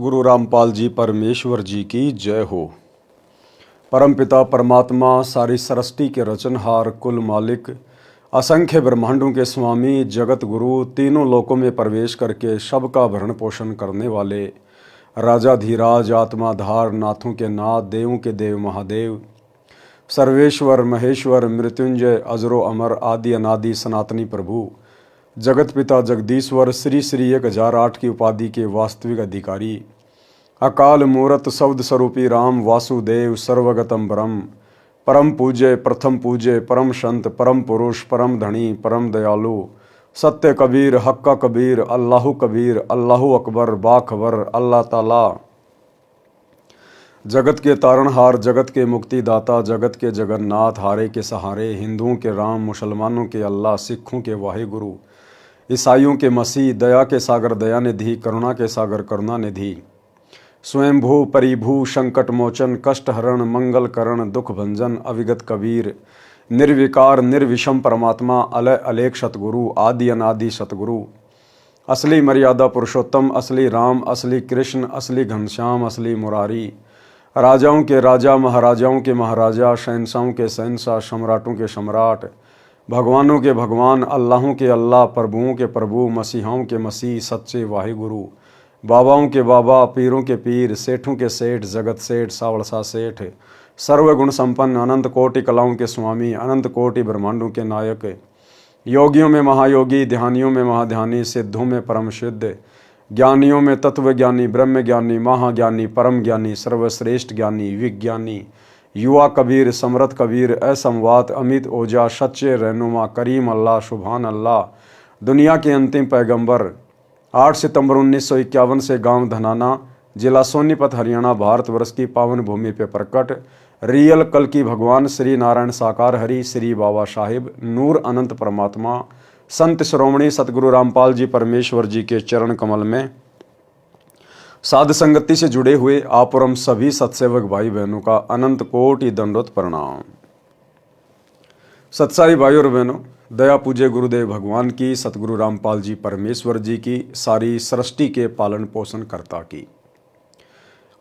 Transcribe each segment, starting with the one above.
सतगुरु रामपाल जी परमेश्वर जी की जय हो। परमपिता परमात्मा, सारी सृष्टि के रचनहार, कुल मालिक, असंख्य ब्रह्मांडों के स्वामी, जगत गुरु, तीनों लोकों में प्रवेश करके सबका भरण पोषण करने वाले राजाधीराज, आत्माधार, नाथों के नाथ, देवों के देव महादेव, सर्वेश्वर महेश्वर, मृत्युंजय, अजरो अमर, आदि अनादि सनातनी प्रभु, जगत पिता जगदीश्वर, श्री श्री 1008 की उपाधि के वास्तविक अधिकारी, अकाल मूरत शब्द स्वरूपी राम वासुदेव, सर्वगतम ब्रह्म, परम पूज्य, प्रथम पूज्य, परम संत, परम पुरुष, परम धनी, परम दयालु, सत्य कबीर, हक्का कबीर, अल्लाहु कबीर, अल्लाहु अकबर, बाखबर, अल्लाह ताला, जगत के तारणहार, जगत के मुक्तिदाता, जगत के जगन्नाथ, हारे के सहारे, हिंदुओं के राम, मुसलमानों के अल्लाह, सिखों के वाहिगुरु, ईसाइयों के मसीह, दया के सागर दया निधि, करुणा के सागर करुणा निधि, स्वयंभू परिभू, संकट मोचन, कष्ट हरण, मंगल करण, दुख भंजन, अविगत कबीर, निर्विकार निर्विषम परमात्मा, अलय अलेख सतगुरु, आदि अनादि सतगुरु, असली मर्यादा पुरुषोत्तम, असली राम, असली कृष्ण, असली घनश्याम, असली मुरारी, राजाओं के राजा, महाराजाओं के महाराजा, शहंशाहों के शहंशाह, सम्राटों के सम्राट, भगवानों के भगवान, अल्लाहों के अल्लाह, प्रभुओं के प्रभु, मसीहाओं के मसीह, सच्चे वाहिगुरु, बाबाओं के बाबा, पीरों के पीर, सेठों के सेठ, जगत सेठ, सावड़सा सेठ, सर्वगुण संपन्न, अनंत कोटि कलाओं के स्वामी, अनंत कोटि ब्रह्मांडों के नायक, योगियों में महायोगी, ध्यानियों में महाध्यानी, सिद्धों में परम सिद्ध, ज्ञानियों में तत्व ज्ञानी, ब्रह्म ज्ञानी, महाज्ञानी, परम ज्ञानी, सर्वश्रेष्ठ ज्ञानी, विज्ञानी, युवा कबीर, समरथ कबीर, असमवात, अमित ओजा, सच्चे रहनुमा, करीम अल्लाह, सुभान अल्लाह, दुनिया के अंतिम पैगंबर, 8 सितंबर 1951 से गांव धनाना, जिला सोनीपत, हरियाणा, भारतवर्ष की पावन भूमि पे प्रकट रियल कल की भगवान श्री नारायण साकार हरि, श्री बाबा साहिब, नूर अनंत परमात्मा, संत श्रोमणी सतगुरु रामपाल जी परमेश्वर जी के चरण कमल में साध संगति से जुड़े हुए आप और हम सभी सत्सेवक भाई बहनों का अनंत कोटि दंडोत प्रणाम। सत्सारी भाई और बहनों, दया पूज्य गुरुदेव भगवान की, सतगुरु रामपाल जी परमेश्वर जी की, सारी सृष्टि के पालन पोषण कर्ता की,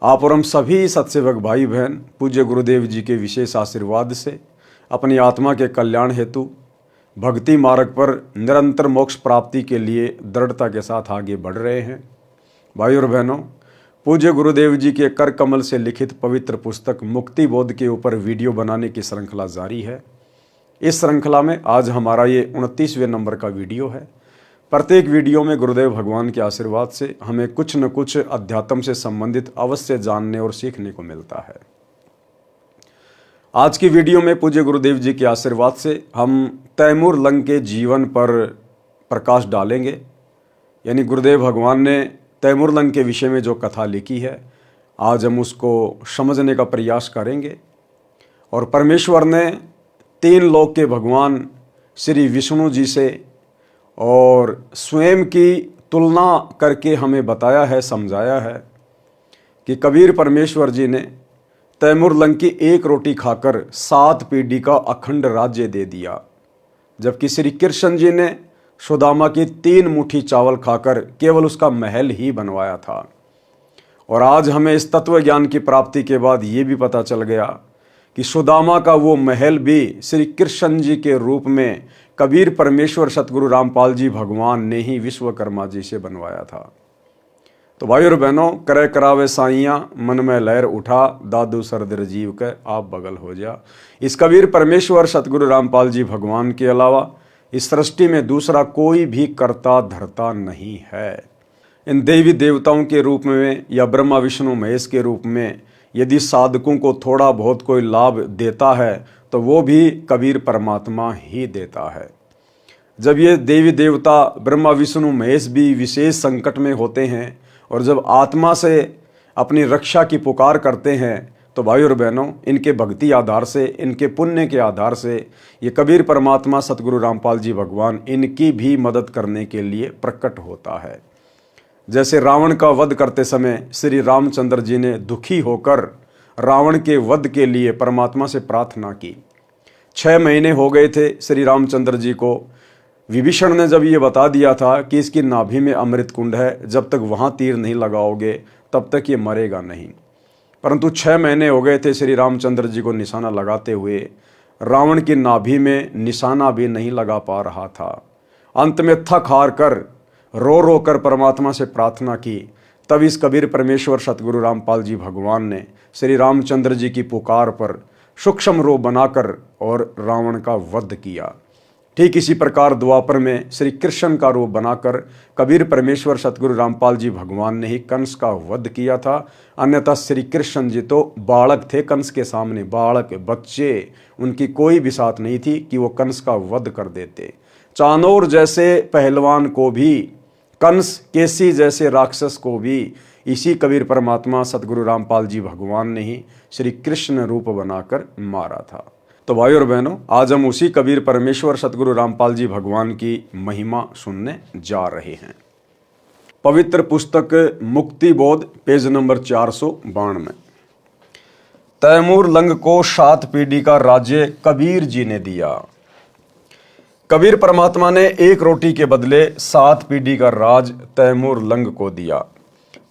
आप और हम सभी सत्सेवक भाई बहन पूज्य गुरुदेव जी के विशेष आशीर्वाद से अपनी आत्मा के कल्याण हेतु भक्ति मार्ग पर निरंतर मोक्ष प्राप्ति के लिए दृढ़ता के साथ आगे बढ़ रहे हैं। भाई और बहनों, पूज्य गुरुदेव जी के कर कमल से लिखित पवित्र पुस्तक मुक्ति बोध के ऊपर वीडियो बनाने की श्रृंखला जारी है। इस श्रृंखला में आज हमारा ये 29वें नंबर का वीडियो है। प्रत्येक वीडियो में गुरुदेव भगवान के आशीर्वाद से हमें कुछ न कुछ अध्यात्म से संबंधित अवश्य जानने और सीखने को मिलता है। आज की वीडियो में पूज्य गुरुदेव जी के आशीर्वाद से हम तैमूर लंग के जीवन पर प्रकाश डालेंगे। यानी गुरुदेव भगवान ने तैमूर लंग के विषय में जो कथा लिखी है, आज हम उसको समझने का प्रयास करेंगे। और परमेश्वर ने 3 लोक के भगवान श्री विष्णु जी से और स्वयं की तुलना करके हमें बताया है, समझाया है कि कबीर परमेश्वर जी ने तैमूर लंग की 1 रोटी खाकर 7 पीढ़ी का अखंड राज्य दे दिया, जबकि श्री कृष्ण जी ने सुदामा की 3 मुट्ठी चावल खाकर केवल उसका महल ही बनवाया था। और आज हमें इस तत्व ज्ञान की प्राप्ति के बाद ये भी पता चल गया कि सुदामा का वो महल भी श्री कृष्ण जी के रूप में कबीर परमेश्वर सतगुरु रामपाल जी भगवान ने ही विश्वकर्मा जी से बनवाया था। तो भाई और बहनों, करे करावे साइयाँ, मन में लहर उठा, दादू सरदर जीव के आप बगल हो जा। इस कबीर परमेश्वर सतगुरु रामपाल जी भगवान के अलावा इस सृष्टि में दूसरा कोई भी कर्ता धर्ता नहीं है। इन देवी देवताओं के रूप में या ब्रह्मा विष्णु महेश के रूप में यदि साधकों को थोड़ा बहुत कोई लाभ देता है तो वो भी कबीर परमात्मा ही देता है। जब ये देवी देवता ब्रह्मा विष्णु महेश भी विशेष संकट में होते हैं और जब आत्मा से अपनी रक्षा की पुकार करते हैं तो भाई और बहनों, इनके भक्ति आधार से, इनके पुण्य के आधार से ये कबीर परमात्मा सतगुरु रामपाल जी भगवान इनकी भी मदद करने के लिए प्रकट होता है। जैसे रावण का वध करते समय श्री रामचंद्र जी ने दुखी होकर रावण के वध के लिए परमात्मा से प्रार्थना की। 6 महीने हो गए थे श्री रामचंद्र जी को विभीषण ने जब ये बता दिया था कि इसकी नाभि में अमृत कुंड है, जब तक वहाँ तीर नहीं लगाओगे तब तक ये मरेगा नहीं। परंतु 6 महीने हो गए थे श्री रामचंद्र जी को निशाना लगाते हुए, रावण की नाभि में निशाना भी नहीं लगा पा रहा था। अंत में थक हार कर रो रो कर परमात्मा से प्रार्थना की। तब इस कबीर परमेश्वर सतगुरु रामपाल जी भगवान ने श्री रामचंद्र जी की पुकार पर सूक्ष्म रूप बनाकर और रावण का वध किया। ठीक इसी प्रकार द्वापर में श्री कृष्ण का रूप बनाकर कबीर परमेश्वर सतगुरु रामपाल जी भगवान ने ही कंस का वध किया था। अन्यथा श्री कृष्ण जी तो बालक थे कंस के सामने, बालक बच्चे, उनकी कोई बिसात नहीं थी कि वो कंस का वध कर देते। चाणोर जैसे पहलवान को भी, कंस केसी जैसे राक्षस को भी इसी कबीर परमात्मा सतगुरु रामपाल जी भगवान ने ही श्री कृष्ण रूप बनाकर मारा था। तो भाई और बहनों, आज हम उसी कबीर परमेश्वर सतगुरु रामपाल जी भगवान की महिमा सुनने जा रहे हैं। पवित्र पुस्तक मुक्ति बोध पेज नंबर 492। तैमूर लंग को 7 पीढ़ी का राज्य कबीर जी ने दिया। कबीर परमात्मा ने 1 रोटी के बदले 7 पीढ़ी का राज तैमूर लंग को दिया।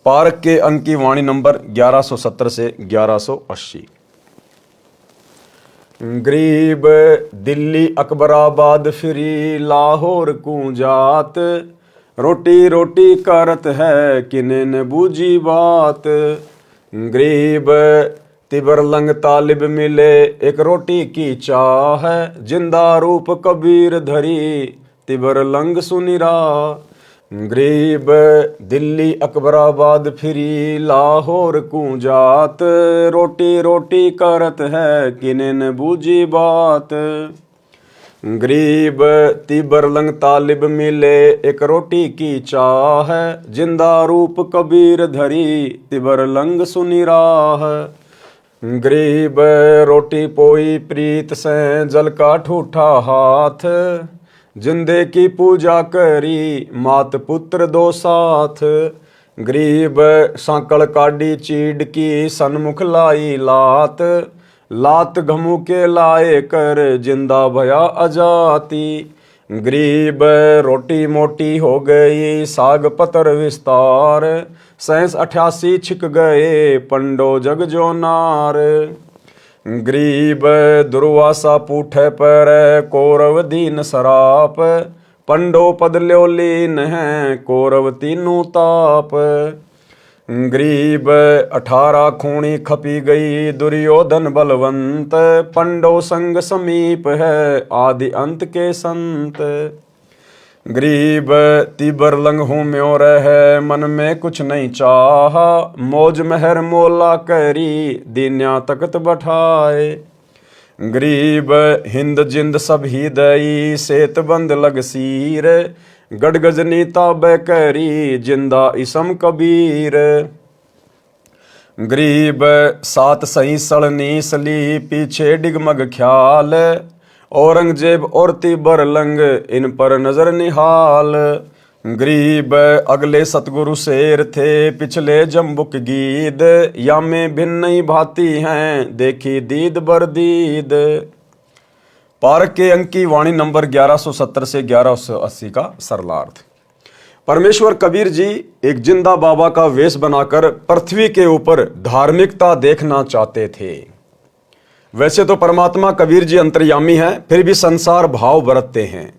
पारक के अंक की वाणी नंबर 1170 से 1180। गरीब दिल्ली अकबराबाद फिरी लाहौर कूंजात, रोटी रोटी करत है किने न बूझी बात। गरीब तिबर लंग तालिब मिले एक रोटी की चाह, जिंदा रूप कबीर धरी तिबर लंग सुनिरा। गरीब दिल्ली अकबराबाद फिरी लाहौर कूंजात, रोटी रोटी करत है किने न बूझी बात। गरीब तिबर लंग तालिब मिले एक रोटी की चाह, जिंदा रूप कबीर धरी तिबर लंग सुनी राह। गरीब रोटी पोई प्रीत से जल का ठूठा हाथ, जिंदे की पूजा करी मात पुत्र दो साथ। गरीब सांकल काडी चीड़ की सन्मुख लाई लात, लात घमू के लाए कर जिंदा भया अजाती। गरीब रोटी मोटी हो गई साग पतर विस्तार, 87 छिक गए पंडो जग जो नार। गरीब दुर्वासा पूठे पर कौरव दीन सराप, पंडो पद ल्यो लीन है कौरव तीनों ताप। गरीब 18 खूणी खपी गई दुर्योधन बलवंत, पंडो संग समीप है आदि अंत के संत। गरीब तिबर लंग हूँ म्यों रह मन में कुछ नहीं चाहा, मौज मेहर मोला करी दीन्या तकत बैठाए। गरीब हिंद जिंद सब ही दई सेत बंद लग सीर, गड़गजनी ताबे करी जिंदा इसम कबीर। गरीब 7 सही सड़नी सली पीछे डिगमग ख्याल, औरंगजेब और तिबर लंग इन पर नजर निहाल। गरीब अगले सतगुरु शेर थे पिछले जम्बुक गीद, या में भिन्न भांति हैं देखी दीद बरदीद। पारक के अंक की वाणी नंबर 1170 से 1180 का सरलार्थ। परमेश्वर कबीर जी एक जिंदा बाबा का वेश बनाकर पृथ्वी के ऊपर धार्मिकता देखना चाहते थे। वैसे तो परमात्मा कबीर जी अंतर्यामी हैं, फिर भी संसार भाव बरतते हैं।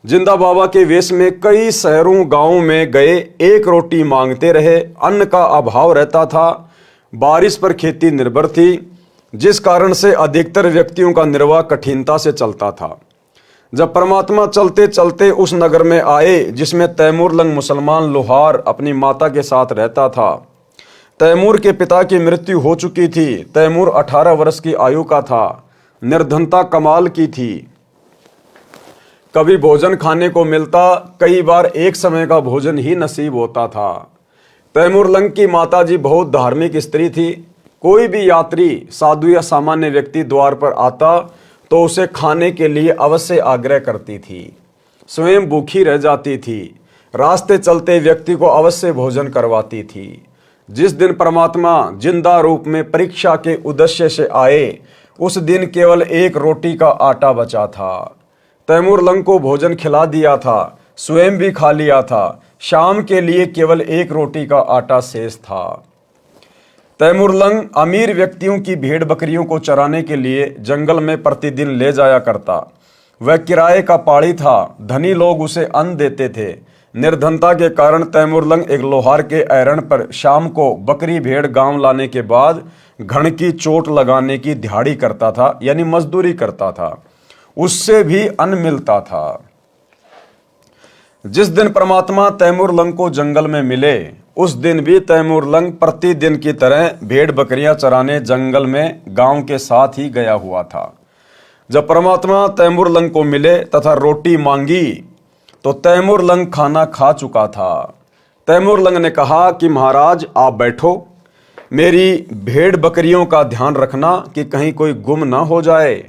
जिंदा बाबा के वेश में कई शहरों गांवों में गए, 1 रोटी मांगते रहे। अन्न का अभाव रहता था, बारिश पर खेती निर्भर थी, जिस कारण से अधिकतर व्यक्तियों का निर्वाह कठिनता से चलता था। जब परमात्मा चलते चलते उस नगर में आए जिसमें तैमूर लंग मुसलमान लोहार अपनी माता के साथ रहता था। तैमूर के पिता की मृत्यु हो चुकी थी। तैमूर 18 वर्ष की आयु का था। निर्धनता कमाल की थी। कभी भोजन खाने को मिलता, कई बार एक समय का भोजन ही नसीब होता था। तैमूर लंग की माताजी बहुत धार्मिक स्त्री थी। कोई भी यात्री, साधु या सामान्य व्यक्ति द्वार पर आता तो उसे खाने के लिए अवश्य आग्रह करती थी। स्वयं भूखी रह जाती थी। रास्ते चलते व्यक्ति को अवश्य भोजन करवाती थी। जिस दिन परमात्मा जिंदा रूप में परीक्षा के उद्देश्य से आए, उस दिन केवल 1 रोटी का आटा बचा था। तैमूर लंग को भोजन खिला दिया था, स्वयं भी खा लिया था। शाम के लिए केवल एक रोटी का आटा शेष था। तैमूरलंग अमीर व्यक्तियों की भेड़ बकरियों को चराने के लिए जंगल में प्रतिदिन ले जाया करता। वह किराए का पाड़ी था। धनी लोग उसे अन्न देते थे। निर्धनता के कारण तैमूरलंग एक लोहार के ऐरण पर शाम को बकरी भेड़ गांव लाने के बाद घण की चोट लगाने की दिहाड़ी करता था, यानी मजदूरी करता था। उससे भी अन्न मिलता था। जिस दिन परमात्मा तैमूरलंग को जंगल में मिले उस दिन भी तैमूरलंग प्रतिदिन की तरह भेड़ बकरियां चराने जंगल में गांव के साथ ही गया हुआ था। जब परमात्मा तैमूरलंग को मिले तथा रोटी मांगी तो तैमूरलंग खाना खा चुका था। तैमूरलंग ने कहा कि महाराज आप बैठो, मेरी भेड़ बकरियों का ध्यान रखना कि कहीं कोई गुम ना हो जाए।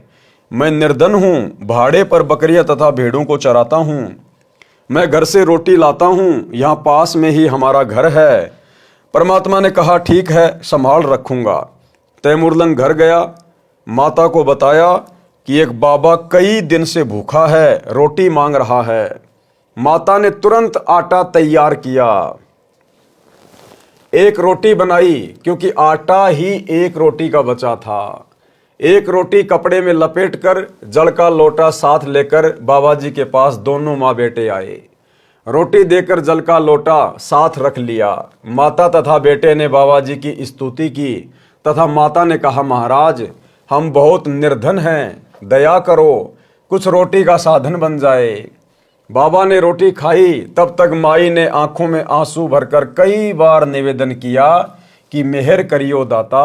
मैं निर्धन हूं, भाड़े पर बकरियां तथा भेड़ों को चराता हूं। मैं घर से रोटी लाता हूं, यहाँ पास में ही हमारा घर है। परमात्मा ने कहा ठीक है, संभाल रखूंगा। तैमूरलंग घर गया, माता को बताया कि एक बाबा कई दिन से भूखा है, रोटी मांग रहा है। माता ने तुरंत आटा तैयार किया, एक रोटी बनाई, क्योंकि आटा ही एक रोटी का बचा था। एक रोटी कपड़े में लपेटकर जल का लोटा साथ लेकर बाबा जी के पास दोनों माँ बेटे आए। रोटी देकर जल का लोटा साथ रख लिया। माता तथा बेटे ने बाबा जी की स्तुति की तथा माता ने कहा महाराज हम बहुत निर्धन हैं, दया करो, कुछ रोटी का साधन बन जाए। बाबा ने रोटी खाई, तब तक माई ने आंखों में आंसू भरकर कई बार निवेदन किया कि मेहर करियो दाता।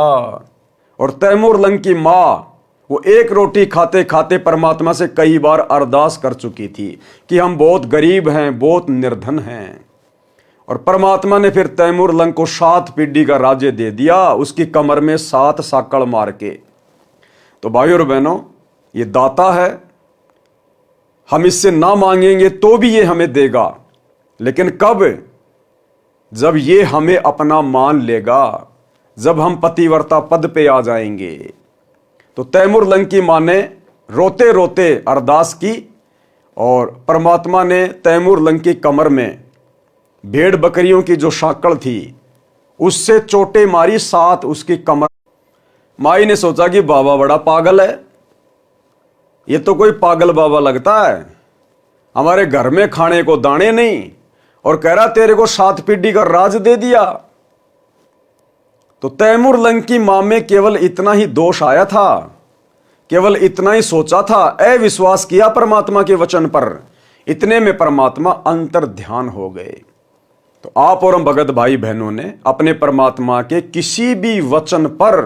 और तैमूरलंग की माँ वो एक रोटी खाते खाते परमात्मा से कई बार अरदास कर चुकी थी कि हम बहुत गरीब हैं, बहुत निर्धन हैं। और परमात्मा ने फिर तैमूरलंग को 7 पीढ़ी का राज्य दे दिया, उसकी कमर में 7 साकड़ मार के। तो भाइयों और बहनों, ये दाता है, हम इससे ना मांगेंगे तो भी ये हमें देगा, लेकिन कब? जब ये हमें अपना मान लेगा, जब हम पतिव्रता पद पे आ जाएंगे। तो तैमूरलंग की मां ने रोते रोते अरदास की और परमात्मा ने तैमूरलंग की कमर में भेड़ बकरियों की जो साकड़ थी उससे चोटें मारी, 7 उसकी कमर। माई ने सोचा कि बाबा बड़ा पागल है, ये तो कोई पागल बाबा लगता है, हमारे घर में खाने को दाने नहीं और कह रहा तेरे को 7 पीढ़ी का राज दे दिया। तो तैमूरलंग की मां में केवल इतना ही दोष आया था, केवल इतना ही सोचा था, अविश्वास किया परमात्मा के वचन पर। इतने में परमात्मा अंतर ध्यान हो गए। तो आप और हम भगत भाई बहनों ने अपने परमात्मा के किसी भी वचन पर,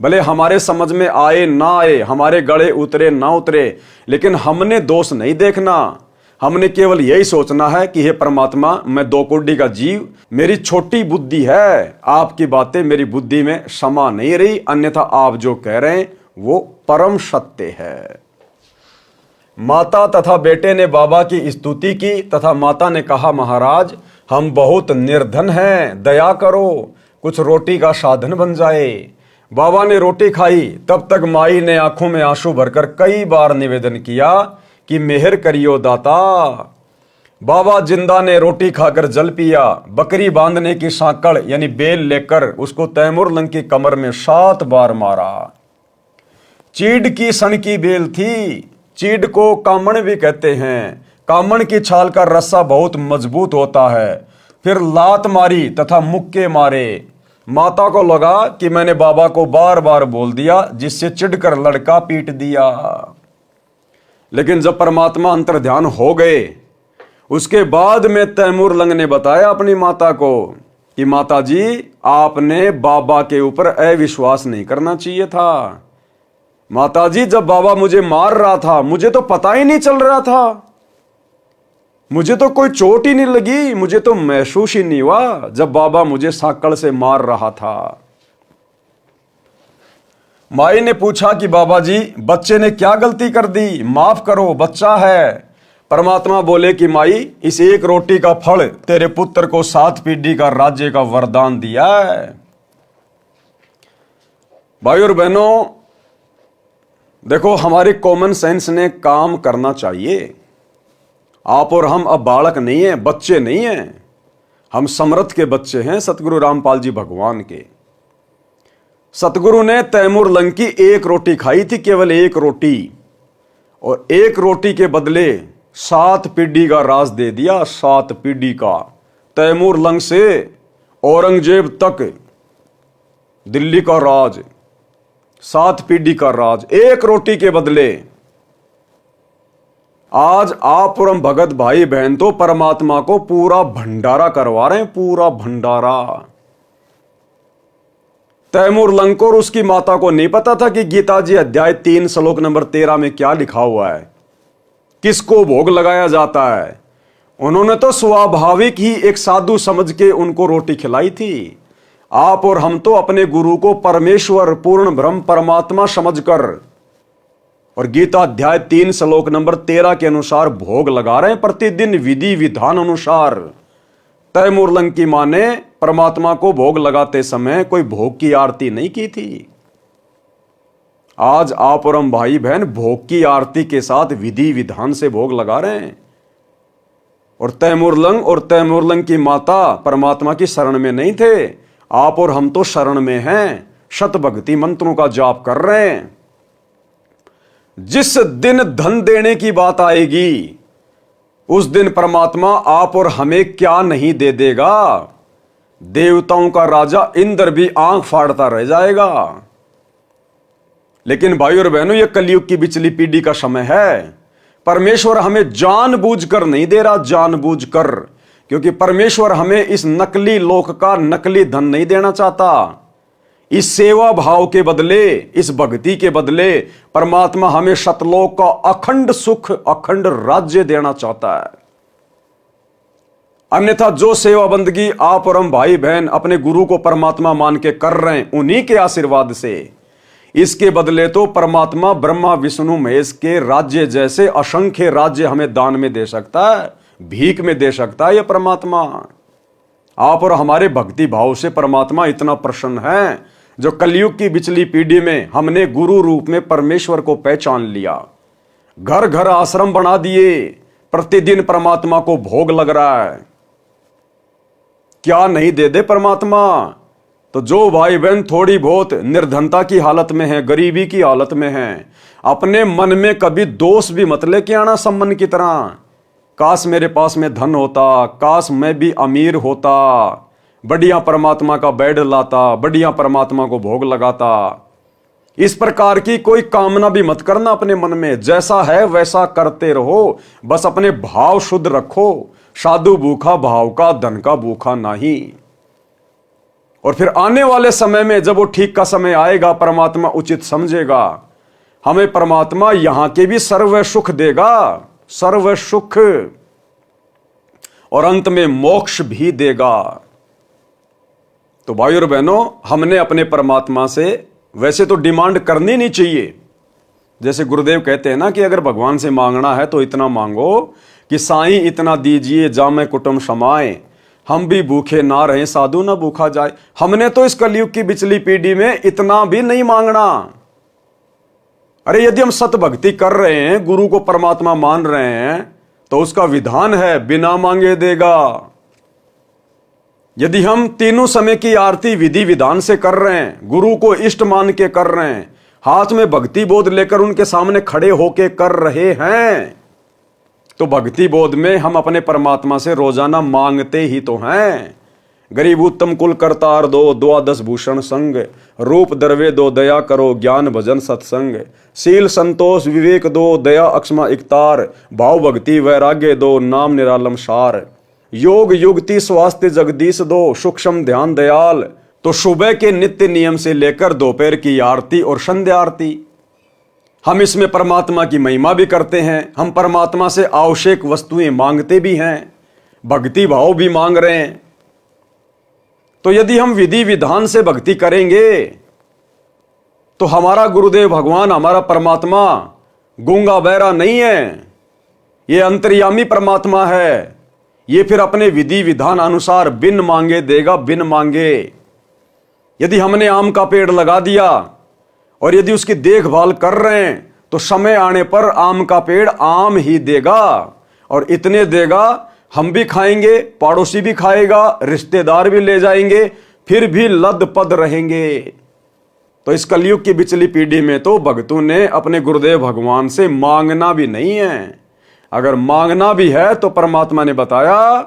भले हमारे समझ में आए ना आए, हमारे गले उतरे ना उतरे, लेकिन हमने दोष नहीं देखना। हमने केवल यही सोचना है कि हे परमात्मा, मैं 2 कोड़ी का जीव, मेरी छोटी बुद्धि है, आपकी बातें मेरी बुद्धि में समा नहीं रही, अन्यथा आप जो कह रहे हैं वो परम सत्य है। माता तथा बेटे ने बाबा की स्तुति की तथा माता ने कहा महाराज हम बहुत निर्धन हैं, दया करो, कुछ रोटी का साधन बन जाए। बाबा ने रोटी खाई, तब तक माई ने आंखों में आंसू भरकर कई बार निवेदन किया कि मेहर करियो दाता। बाबा जिंदा ने रोटी खाकर जल पिया। बकरी बांधने की साकड़ यानी बेल लेकर उसको तैमूरलंग की कमर में 7 बार मारा। चीड़ की सन की बेल थी, चीड़ को कामण भी कहते हैं। कामण की छाल का रस्सा बहुत मजबूत होता है। फिर लात मारी तथा मुक्के मारे। माता को लगा कि मैंने बाबा को बार बार बोल दिया, जिससे चिढ़कर लड़का पीट दिया। लेकिन जब परमात्मा अंतर ध्यान हो गए, उसके बाद में तैमूरलंग ने बताया अपनी माता को कि माता जी आपने बाबा के ऊपर अविश्वास नहीं करना चाहिए था। माता जी जब बाबा मुझे मार रहा था मुझे तो पता ही नहीं चल रहा था, मुझे तो कोई चोट ही नहीं लगी, मुझे तो महसूस ही नहीं हुआ जब बाबा मुझे साकड़ से मार रहा था। माई ने पूछा कि बाबा जी बच्चे ने क्या गलती कर दी, माफ करो, बच्चा है। परमात्मा बोले कि माई इस एक रोटी का फल तेरे पुत्र को 7 पीढ़ी का राज्य का वरदान दिया है। भाई और बहनों, देखो हमारे कॉमन सेंस ने काम करना चाहिए। आप और हम अब बालक नहीं हैं, बच्चे नहीं हैं। हम समर्थ के बच्चे हैं सतगुरु रामपाल जी भगवान के। सतगुरु ने तैमूर लंग की एक रोटी खाई थी, केवल एक रोटी, और एक रोटी के बदले 7 पीढ़ी का राज दे दिया। 7 पीढ़ी का, तैमूर लंग से औरंगजेब तक दिल्ली का राज, 7 पीढ़ी का राज एक रोटी के बदले। आज आप और हम भगत भाई बहन तो परमात्मा को पूरा भंडारा करवा रहे हैं, पूरा भंडारा। तैमूर लंग को और उसकी माता को नहीं पता था कि गीता जी अध्याय 3 श्लोक नंबर 13 में क्या लिखा हुआ है, किसको भोग लगाया जाता है। उन्होंने तो स्वाभाविक ही एक साधु समझ के उनको रोटी खिलाई थी। आप और हम तो अपने गुरु को परमेश्वर, पूर्ण ब्रह्म, परमात्मा समझकर और गीता अध्याय 3 श्लोक नंबर 13 के अनुसार भोग लगा रहे हैं प्रतिदिन विधि विधान अनुसार। तैमूर लंग की मां ने परमात्मा को भोग लगाते समय कोई भोग की आरती नहीं की थी। आज आप और हम भाई बहन भोग की आरती के साथ विधि विधान से भोग लगा रहे हैं। और तैमूर लंग की माता परमात्मा की शरण में नहीं थे। आप और हम तो शरण में हैं, शत भक्ति मंत्रों का जाप कर रहे हैं। जिस दिन धन देने की बात आएगी उस दिन परमात्मा आप और हमें क्या नहीं दे देगा। देवताओं का राजा इंद्र भी आंख फाड़ता रह जाएगा। लेकिन भाई और बहनों, यह कलयुग की बिचली पीढ़ी का समय है। परमेश्वर हमें जानबूझकर नहीं दे रहा, जानबूझकर, क्योंकि परमेश्वर हमें इस नकली लोक का नकली धन नहीं देना चाहता। इस सेवा भाव के बदले, इस भक्ति के बदले परमात्मा हमें शतलोक का अखंड सुख, अखंड राज्य देना चाहता है। अन्यथा जो सेवा बंदगी आप और हम भाई बहन अपने गुरु को परमात्मा मान के कर रहे हैं उन्हीं के आशीर्वाद से, इसके बदले तो परमात्मा ब्रह्मा विष्णु महेश के राज्य जैसे असंख्य राज्य हमें दान में दे सकता है, भीख में दे सकता है। यह परमात्मा आप और हमारे भक्ति भाव से परमात्मा इतना प्रसन्न है, जो कलयुग की बिचली पीढ़ी में हमने गुरु रूप में परमेश्वर को पहचान लिया, घर घर आश्रम बना दिए, प्रतिदिन परमात्मा को भोग लग रहा है। क्या नहीं दे दे परमात्मा। तो जो भाई बहन थोड़ी बहुत निर्धनता की हालत में है, गरीबी की हालत में है, अपने मन में कभी दोष भी मत लेके आना सम्मान की तरह। काश मेरे पास में धन होता, काश मैं भी अमीर होता, बढ़िया परमात्मा का बेड लाता, बढ़िया परमात्मा को भोग लगाता। इस प्रकार की कोई कामना भी मत करना अपने मन में। जैसा है वैसा करते रहो, बस अपने भाव शुद्ध रखो। साधु भूखा भाव का, धन का भूखा नहीं। और फिर आने वाले समय में जब वो ठीक का समय आएगा, परमात्मा उचित समझेगा, हमें परमात्मा यहां के भी सर्व सुख देगा, सर्व सुख, और अंत में मोक्ष भी देगा। तो भाई और बहनों, हमने अपने परमात्मा से वैसे तो डिमांड करनी नहीं चाहिए। जैसे गुरुदेव कहते हैं ना कि अगर भगवान से मांगना है तो इतना मांगो कि साईं इतना दीजिए जामे कुटुंब समाए, हम भी भूखे ना रहें साधु ना भूखा जाए। हमने तो इस कलयुग की बिचली पीढ़ी में इतना भी नहीं मांगना। अरे यदि हम सत भक्ति कर रहे हैं, गुरु को परमात्मा मान रहे हैं, तो उसका विधान है बिना मांगे देगा। यदि हम तीनों समय की आरती विधि विधान से कर रहे हैं, गुरु को इष्ट मान के कर रहे हैं, हाथ में भक्ति बोध लेकर उनके सामने खड़े होके कर रहे हैं, तो भक्ति बोध में हम अपने परमात्मा से रोजाना मांगते ही तो हैं। गरीब उत्तम कुल करतार दो, द्वादश भूषण संग, रूप दरवे दो, दया करो ज्ञान भजन सत्संग, शील संतोष विवेक दो, दया अक्षमा इकतार, भाव भक्ति वैराग्य दो, नाम निरालम सार, योग युक्ति स्वास्थ्य जगदीश दो, सूक्ष्म ध्यान दयाल। तो सुबह के नित्य नियम से लेकर दोपहर की आरती और संध्या आरती, हम इसमें परमात्मा की महिमा भी करते हैं। हम परमात्मा से आवश्यक वस्तुएं मांगते भी हैं, भक्ति भाव भी मांग रहे हैं। तो यदि हम विधि विधान से भक्ति करेंगे तो हमारा गुरुदेव भगवान, हमारा परमात्मा गूंगा बहरा नहीं है, ये अंतर्यामी परमात्मा है। ये फिर अपने विधि विधान अनुसार बिन मांगे देगा, बिन मांगे। यदि हमने आम का पेड़ लगा दिया और यदि उसकी देखभाल कर रहे हैं, तो समय आने पर आम का पेड़ आम ही देगा, और इतने देगा हम भी खाएंगे, पड़ोसी भी खाएगा, रिश्तेदार भी ले जाएंगे, फिर भी लदपद रहेंगे। तो इस कलयुग की बिचली पीढ़ी में तो भक्तों ने अपने गुरुदेव भगवान से मांगना भी नहीं है। अगर मांगना भी है तो परमात्मा ने बताया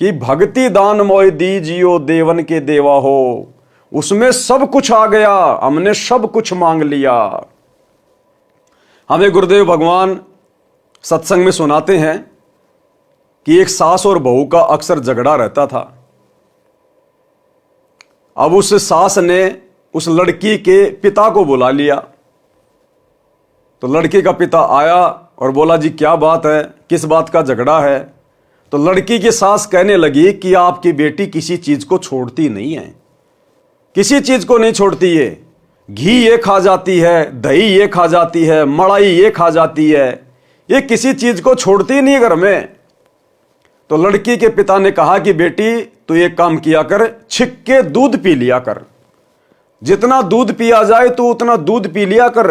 कि भक्ति दान मोय दीजियो देवन के देवा हो, उसमें सब कुछ आ गया, हमने सब कुछ मांग लिया। हमें गुरुदेव भगवान सत्संग में सुनाते हैं कि एक सास और बहू का अक्सर झगड़ा रहता था। अब उस सास ने उस लड़की के पिता को बुला लिया। तो लड़की का पिता आया और बोला, जी क्या बात है, किस बात का झगड़ा है? तो लड़की की सास कहने लगी कि आपकी बेटी किसी चीज को छोड़ती नहीं है, किसी चीज को नहीं छोड़ती है। घी ये खा जाती है, दही ये खा जाती है, मलाई ये खा जाती है, ये किसी चीज को छोड़ती नहीं घर में। तो लड़की के पिता ने कहा कि बेटी तू एक काम किया कर, छिक के दूध पी लिया कर, जितना दूध पिया जाए तो उतना दूध पी लिया कर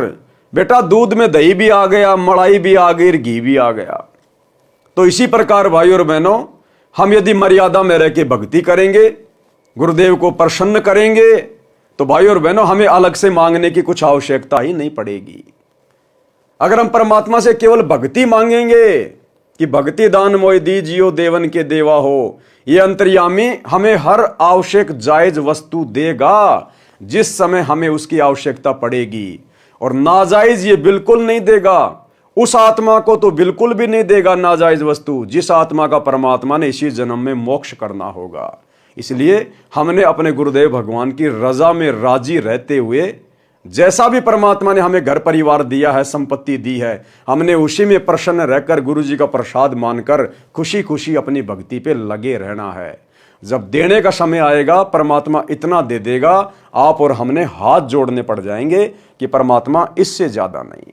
बेटा। दूध में दही भी आ गया, मलाई भी आ गई, घी भी आ गया। तो इसी प्रकार भाई और बहनों, हम यदि मर्यादा में रह के भक्ति करेंगे, गुरुदेव को प्रसन्न करेंगे, तो भाई और बहनों हमें अलग से मांगने की कुछ आवश्यकता ही नहीं पड़ेगी। अगर हम परमात्मा से केवल भक्ति मांगेंगे कि भक्ति दान मोय दीजियो देवन के देवा हो, ये अंतर्यामी हमें हर आवश्यक जायज वस्तु देगा जिस समय हमें उसकी आवश्यकता पड़ेगी, और नाजायज ये बिल्कुल नहीं देगा। उस आत्मा को तो बिल्कुल भी नहीं देगा नाजायज वस्तु जिस आत्मा का परमात्मा ने इसी जन्म में मोक्ष करना होगा। इसलिए हमने अपने गुरुदेव भगवान की रजा में राजी रहते हुए, जैसा भी परमात्मा ने हमें घर परिवार दिया है, संपत्ति दी है, हमने उसी में प्रसन्न रहकर गुरु जी का प्रसाद मानकर खुशी खुशी अपनी भक्ति पे लगे रहना है। जब देने का समय आएगा परमात्मा इतना दे देगा, आप और हमने हाथ जोड़ने पड़ जाएंगे कि परमात्मा इससे ज्यादा नहीं।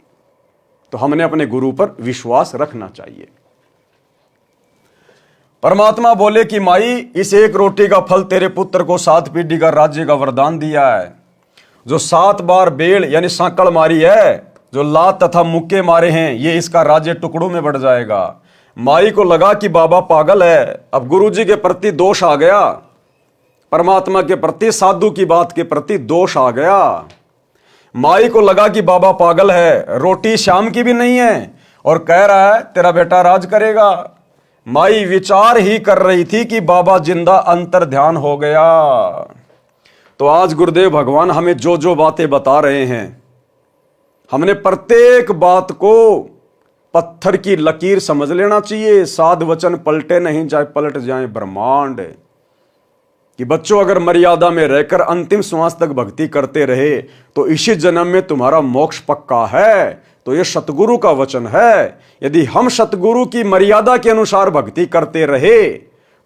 तो हमने अपने गुरु पर विश्वास रखना चाहिए। परमात्मा बोले कि माई, इस एक रोटी का फल तेरे पुत्र को 7 पीढ़ी का राज्य का वरदान दिया है। जो 7 बार बेल यानी सांकड़ मारी है, जो लात तथा मुक्के मारे हैं, ये इसका राज्य टुकड़ों में बढ़ जाएगा। माई को लगा कि बाबा पागल है, अब गुरु जी के प्रति दोष आ गया, परमात्मा के प्रति, साधु की बात के प्रति दोष आ गया। माई को लगा कि बाबा पागल है, रोटी शाम की भी नहीं है और कह रहा है तेरा बेटा राज करेगा। माई विचार ही कर रही थी कि बाबा जिंदा अंतर ध्यान हो गया। तो आज गुरुदेव भगवान हमें जो जो बातें बता रहे हैं, हमने प्रत्येक बात को पत्थर की लकीर समझ लेना चाहिए। साध वचन पलटे नहीं, चाहे पलट जाए ब्रह्मांड। कि बच्चों, अगर मर्यादा में रहकर अंतिम श्वास तक भक्ति करते रहे तो इसी जन्म में तुम्हारा मोक्ष पक्का है। तो यह सतगुरु का वचन है। यदि हम सतगुरु की मर्यादा के अनुसार भक्ति करते रहे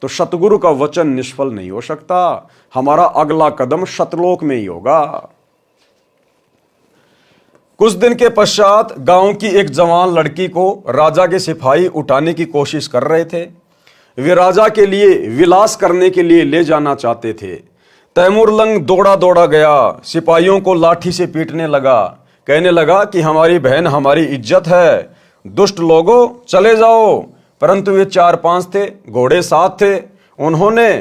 तो सतगुरु का वचन निष्फल नहीं हो सकता। हमारा अगला कदम सतलोक में ही होगा। कुछ दिन के पश्चात गांव की एक जवान लड़की को राजा के सिपाही उठाने की कोशिश कर रहे थे। वे राजा के लिए विलास करने के लिए ले जाना चाहते थे। तैमूर लंग दौड़ा दौड़ा गया, सिपाहियों को लाठी से पीटने लगा, कहने लगा कि हमारी बहन हमारी इज्जत है, दुष्ट लोगों चले जाओ। परंतु वे 4-5 थे, घोड़े 7 थे। उन्होंने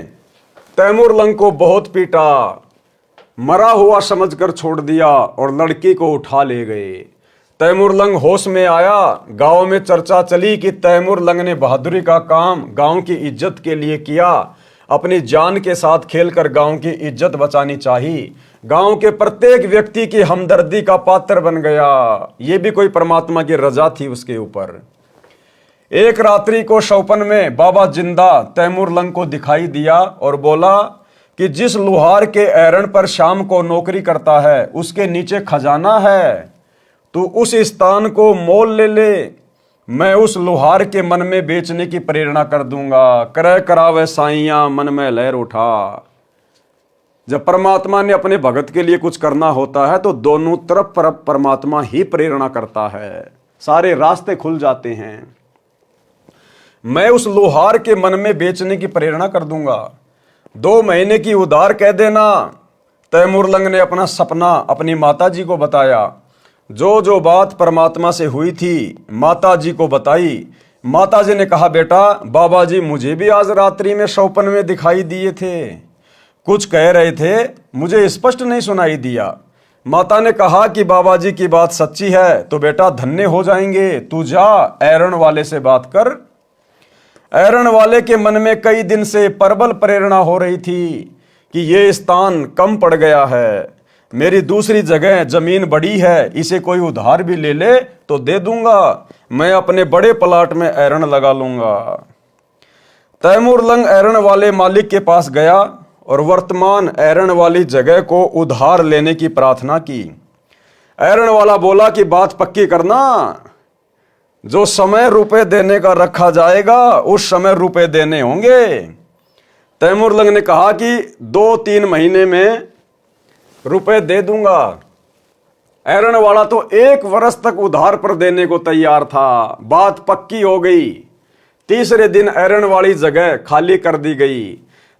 तैमूर लंग को बहुत पीटा, मरा हुआ समझकर छोड़ दिया और लड़की को उठा ले गए। तैमूर लंग होश में आया। गांव में चर्चा चली कि तैमूर लंग ने बहादुरी का काम गांव की इज्जत के लिए किया। अपनी जान के साथ खेलकर गांव की इज्जत बचानी चाहिए। गांव के प्रत्येक व्यक्ति की हमदर्दी का पात्र बन गया। ये भी कोई परमात्मा की रजा थी उसके ऊपर। एक रात्रि को सौपन में बाबा जिंदा तैमूर लंग को दिखाई दिया और बोला कि जिस लुहार के एरन पर शाम को नौकरी करता है उसके नीचे खजाना है, तू उस स्थान को मोल ले ले। मैं उस लुहार के मन में बेचने की प्रेरणा कर दूंगा। करे करावे साइयां मन में लहर उठा। जब परमात्मा ने अपने भगत के लिए कुछ करना होता है तो दोनों तरफ परमात्मा ही प्रेरणा करता है, सारे रास्ते खुल जाते हैं। मैं उस लोहार के मन में बेचने की प्रेरणा कर दूंगा, 2 महीने की उधार कह देना। तैमूर लंग ने अपना सपना अपनी माता जी को बताया। जो जो बात परमात्मा से हुई थी माता जी को बताई। माता जी ने कहा, बेटा बाबा जी मुझे भी आज रात्रि में स्वप्न में दिखाई दिए थे, कुछ कह रहे थे, मुझे स्पष्ट नहीं सुनाई दिया। माता ने कहा कि बाबा जी की बात सच्ची है तो बेटा धन्य हो जाएंगे, तू जा ऐरण वाले से बात कर। ऐरण वाले के मन में कई दिन से प्रबल प्रेरणा हो रही थी कि ये स्थान कम पड़ गया है, मेरी दूसरी जगह जमीन बड़ी है, इसे कोई उधार भी ले ले तो दे दूंगा, मैं अपने बड़े प्लाट में ऐरण लगा लूंगा। तैमूर लंग ऐरण वाले मालिक के पास गया और वर्तमान ऐरण वाली जगह को उधार लेने की प्रार्थना की। ऐरण वाला बोला कि बात पक्की करना, जो समय रुपए देने का रखा जाएगा उस समय रुपए देने होंगे। तैमूर लंग ने कहा कि 2-3 महीने में रुपए दे दूंगा। ऐरण वाला तो 1 वर्ष तक उधार पर देने को तैयार था। बात पक्की हो गई। तीसरे दिन ऐरण वाली जगह खाली कर दी गई।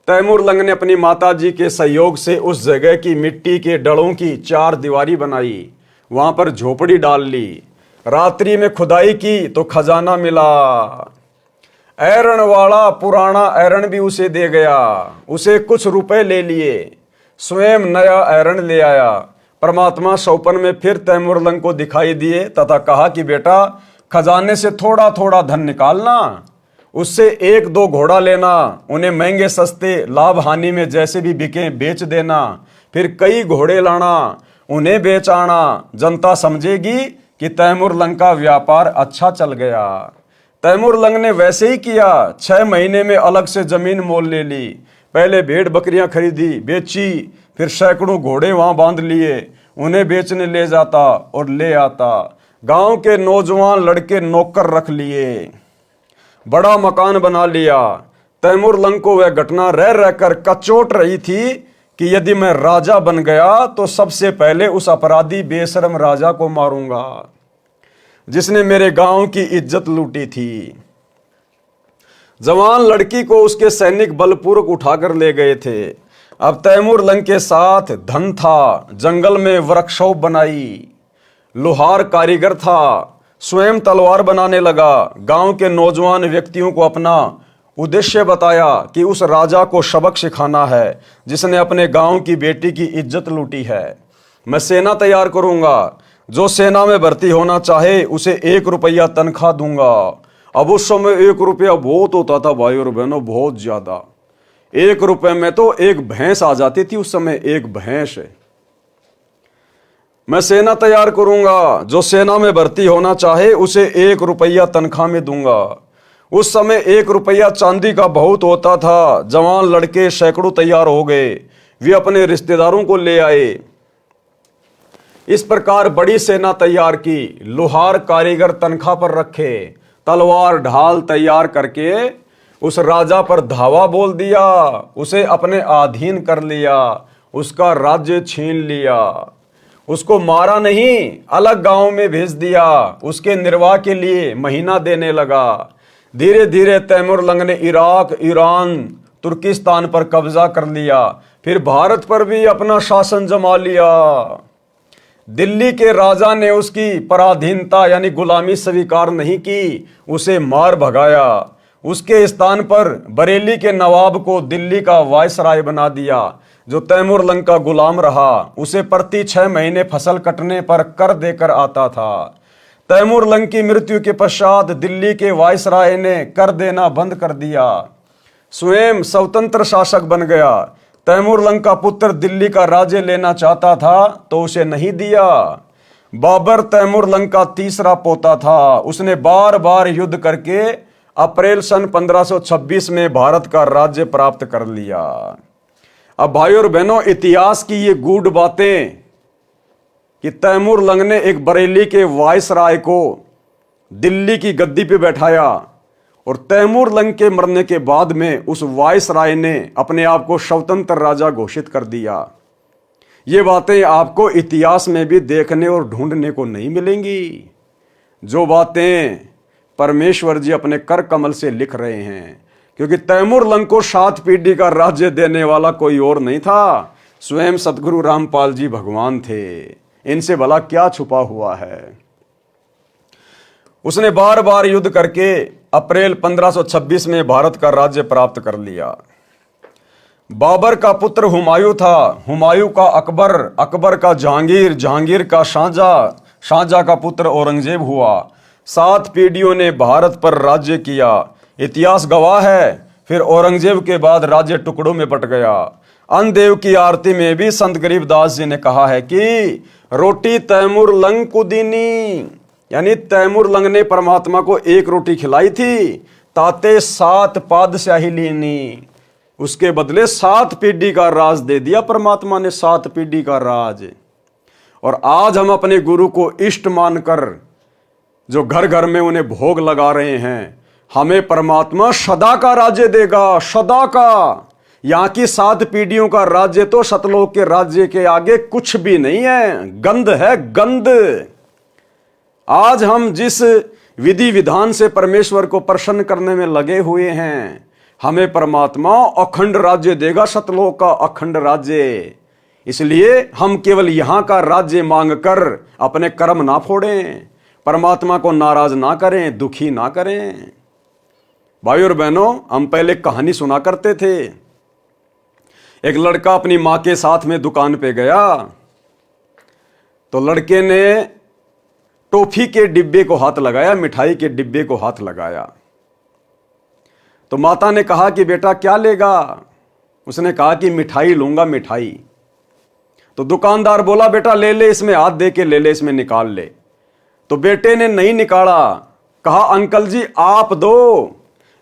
तैमूर लंग ने अपनी माता जी के सहयोग से उस जगह की मिट्टी के डलों की 4 दीवारी बनाई, वहां पर झोपड़ी डाल ली। रात्रि में खुदाई की तो खजाना मिला। ऐरण वाला पुराना ऐरण भी उसे दे गया, उसे कुछ रुपए ले लिए, स्वयं नया ऐरण ले आया। परमात्मा स्वप्न में फिर तैमूर लंग को दिखाई दिए तथा कहा कि बेटा खजाने से थोड़ा थोड़ा धन निकालना, उससे 1-2 घोड़ा लेना, उन्हें महंगे सस्ते लाभ हानि में जैसे भी बिके बेच देना, फिर कई घोड़े लाना, उन्हें बेच आना। जनता समझेगी कि तैमूर लंग का व्यापार अच्छा चल गया। तैमूर लंग ने वैसे ही किया। 6 महीने में अलग से जमीन मोल ले ली। पहले भेड़ बकरियां खरीदी, बेची, फिर सैकड़ों घोड़े वहां बांध लिए, उन्हें बेचने ले जाता और ले आता। गांव के नौजवान लड़के नौकर रख लिए, बड़ा मकान बना लिया। तैमूर लंग को वह घटना रह रहकर कचोट रही थी कि यदि मैं राजा बन गया तो सबसे पहले उस अपराधी बेशरम राजा को मारूंगा जिसने मेरे गांव की इज्जत लूटी थी। जवान लड़की को उसके सैनिक बलपूर्वक उठाकर ले गए थे। अब तैमूर लंग के साथ धन था, जंगल में वर्कशॉप बनाई, लोहार कारीगर था, स्वयं तलवार बनाने लगा। गांव के नौजवान व्यक्तियों को अपना उद्देश्य बताया कि उस राजा को सबक सिखाना है जिसने अपने गांव की बेटी की इज्जत लूटी है। मैं सेना तैयार करूंगा, जो सेना में भर्ती होना चाहे उसे 1 रुपया तनख्वाह दूंगा। अब उस समय 1 रुपया बहुत होता था भाई और बहनों, बहुत ज्यादा। 1 रुपये में तो 1 भैंस आ जाती थी उस समय, 1 भैंस। मैं सेना तैयार करूंगा, जो सेना में भर्ती होना चाहे उसे 1 रुपया तनख्वाह में दूंगा। उस समय 1 रुपया चांदी का बहुत होता था। जवान लड़के सैकड़ों तैयार हो गए, वे अपने रिश्तेदारों को ले आए। इस प्रकार बड़ी सेना तैयार की, लोहार कारीगर तनख्वाह पर रखे, तलवार ढाल तैयार करके उस राजा पर धावा बोल दिया, उसे अपने अधीन कर लिया, उसका राज्य छीन लिया। उसको मारा नहीं, अलग गांव में भेज दिया, उसके निर्वाह के लिए महीना देने लगा। धीरे धीरे तैमूर लंग ने इराक, ईरान, तुर्किस्तान पर कब्जा कर लिया, फिर भारत पर भी अपना शासन जमा लिया। दिल्ली के राजा ने उसकी पराधीनता यानी गुलामी स्वीकार नहीं की, उसे मार भगाया। उसके स्थान पर बरेली के नवाब को दिल्ली का वायसराय बना दिया, जो तैमूर लंग का गुलाम रहा। उसे प्रति 6 महीने फसल कटने पर कर देकर आता था। तैमूर लंग की मृत्यु के पश्चात दिल्ली के वायसराय ने कर देना बंद कर दिया, स्वयं स्वतंत्र शासक बन गया। तैमूर लंग का पुत्र दिल्ली का राज्य लेना चाहता था तो उसे नहीं दिया। बाबर तैमूर लंग का तीसरा पोता था। उसने बार बार युद्ध करके अप्रैल सन 1526 में भारत का राज्य प्राप्त कर लिया। अब भाइयों और बहनों, इतिहास की ये गूढ़ बातें कि तैमूर लंग ने एक बरेली के वायसराय को दिल्ली की गद्दी पे बैठाया और तैमूर लंग के मरने के बाद में उस वायसराय ने अपने आप को स्वतंत्र राजा घोषित कर दिया। ये बातें आपको इतिहास में भी देखने और ढूंढने को नहीं मिलेंगी। जो बातें परमेश्वर जी अपने कर कमल से लिख रहे हैं, क्योंकि तैमूर लंग को 7 पीढ़ी का राज्य देने वाला कोई और नहीं था, स्वयं सतगुरु रामपाल जी भगवान थे। इनसे भला क्या छुपा हुआ है। उसने बार बार युद्ध करके अप्रैल 1526 में भारत का राज्य प्राप्त कर लिया। बाबर का पुत्र हुमायूं था, हुमायूं का अकबर, अकबर का जहांगीर, जहांगीर का शाहजहां, शाहजहां का पुत्र औरंगजेब हुआ। 7 पीढ़ियों ने भारत पर राज्य किया। इतिहास गवाह है, फिर औरंगजेब के बाद राज्य टुकड़ों में बट गया। अन्नदेव की आरती में भी संत गरीबदास जी ने कहा है कि रोटी तैमूर लंग को दीनी, यानी तैमूर लंग ने परमात्मा को एक रोटी खिलाई थी, ताते 7 पातशाही लीनी। उसके बदले 7 पीढ़ी का राज दे दिया परमात्मा ने, 7 पीढ़ी का राज। और आज हम अपने गुरु को इष्ट मानकर जो घर घर में उन्हें भोग लगा रहे हैं, हमें परमात्मा सदा का राज्य देगा, सदा का। यहां की 7 पीढ़ियों का राज्य तो सतलोक के राज्य के आगे कुछ भी नहीं है, गंध है, गंध। आज हम जिस विधि विधान से परमेश्वर को प्रसन्न करने में लगे हुए हैं, हमें परमात्मा अखंड राज्य देगा, सतलोक का अखंड राज्य। इसलिए हम केवल यहां का राज्य मांगकर अपने कर्म ना फोड़ें, परमात्मा को नाराज ना करें, दुखी ना करें। भाई और बहनों, हम पहले कहानी सुना करते थे। एक लड़का अपनी मां के साथ में दुकान पे गया, तो लड़के ने टॉफी के डिब्बे को हाथ लगाया, मिठाई के डिब्बे को हाथ लगाया। तो माता ने कहा कि बेटा क्या लेगा? उसने कहा कि मिठाई लूंगा, मिठाई। तो दुकानदार बोला बेटा ले ले, इसमें हाथ दे के ले ले, इसमें निकाल ले। तो बेटे ने नहीं निकाला, कहा अंकल जी आप दो,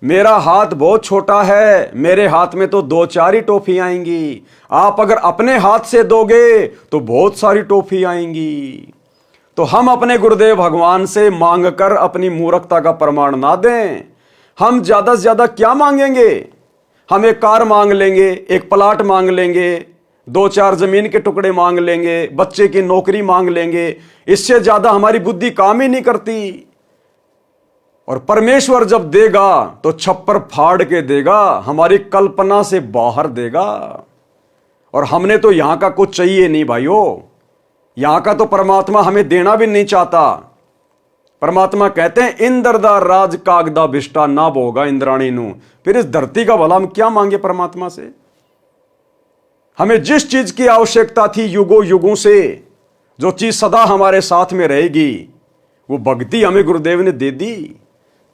मेरा हाथ बहुत छोटा है, मेरे हाथ में तो 2-4 ही टॉफी आएंगी, आप अगर अपने हाथ से दोगे तो बहुत सारी टॉफी आएंगी। तो हम अपने गुरुदेव भगवान से मांगकर अपनी मूर्खता का प्रमाण ना दें। हम ज्यादा से ज्यादा क्या मांगेंगे? हम एक कार मांग लेंगे, एक प्लाट मांग लेंगे, 2-4 जमीन के टुकड़े मांग लेंगे, बच्चे की नौकरी मांग लेंगे। इससे ज्यादा हमारी बुद्धि काम ही नहीं करती। और परमेश्वर जब देगा तो छप्पर फाड़ के देगा, हमारी कल्पना से बाहर देगा। और हमने तो यहां का कुछ चाहिए नहीं भाइयों, यहां का तो परमात्मा हमें देना भी नहीं चाहता। परमात्मा कहते हैं इंद्रदा राज कागदा बिष्टा ना भोगा इंद्राणी नू। फिर इस धरती का भला हम क्या मांगे परमात्मा से? हमें जिस चीज की आवश्यकता थी युगों युगों से, जो चीज सदा हमारे साथ में रहेगी, वो भक्ति हमें गुरुदेव ने दे दी।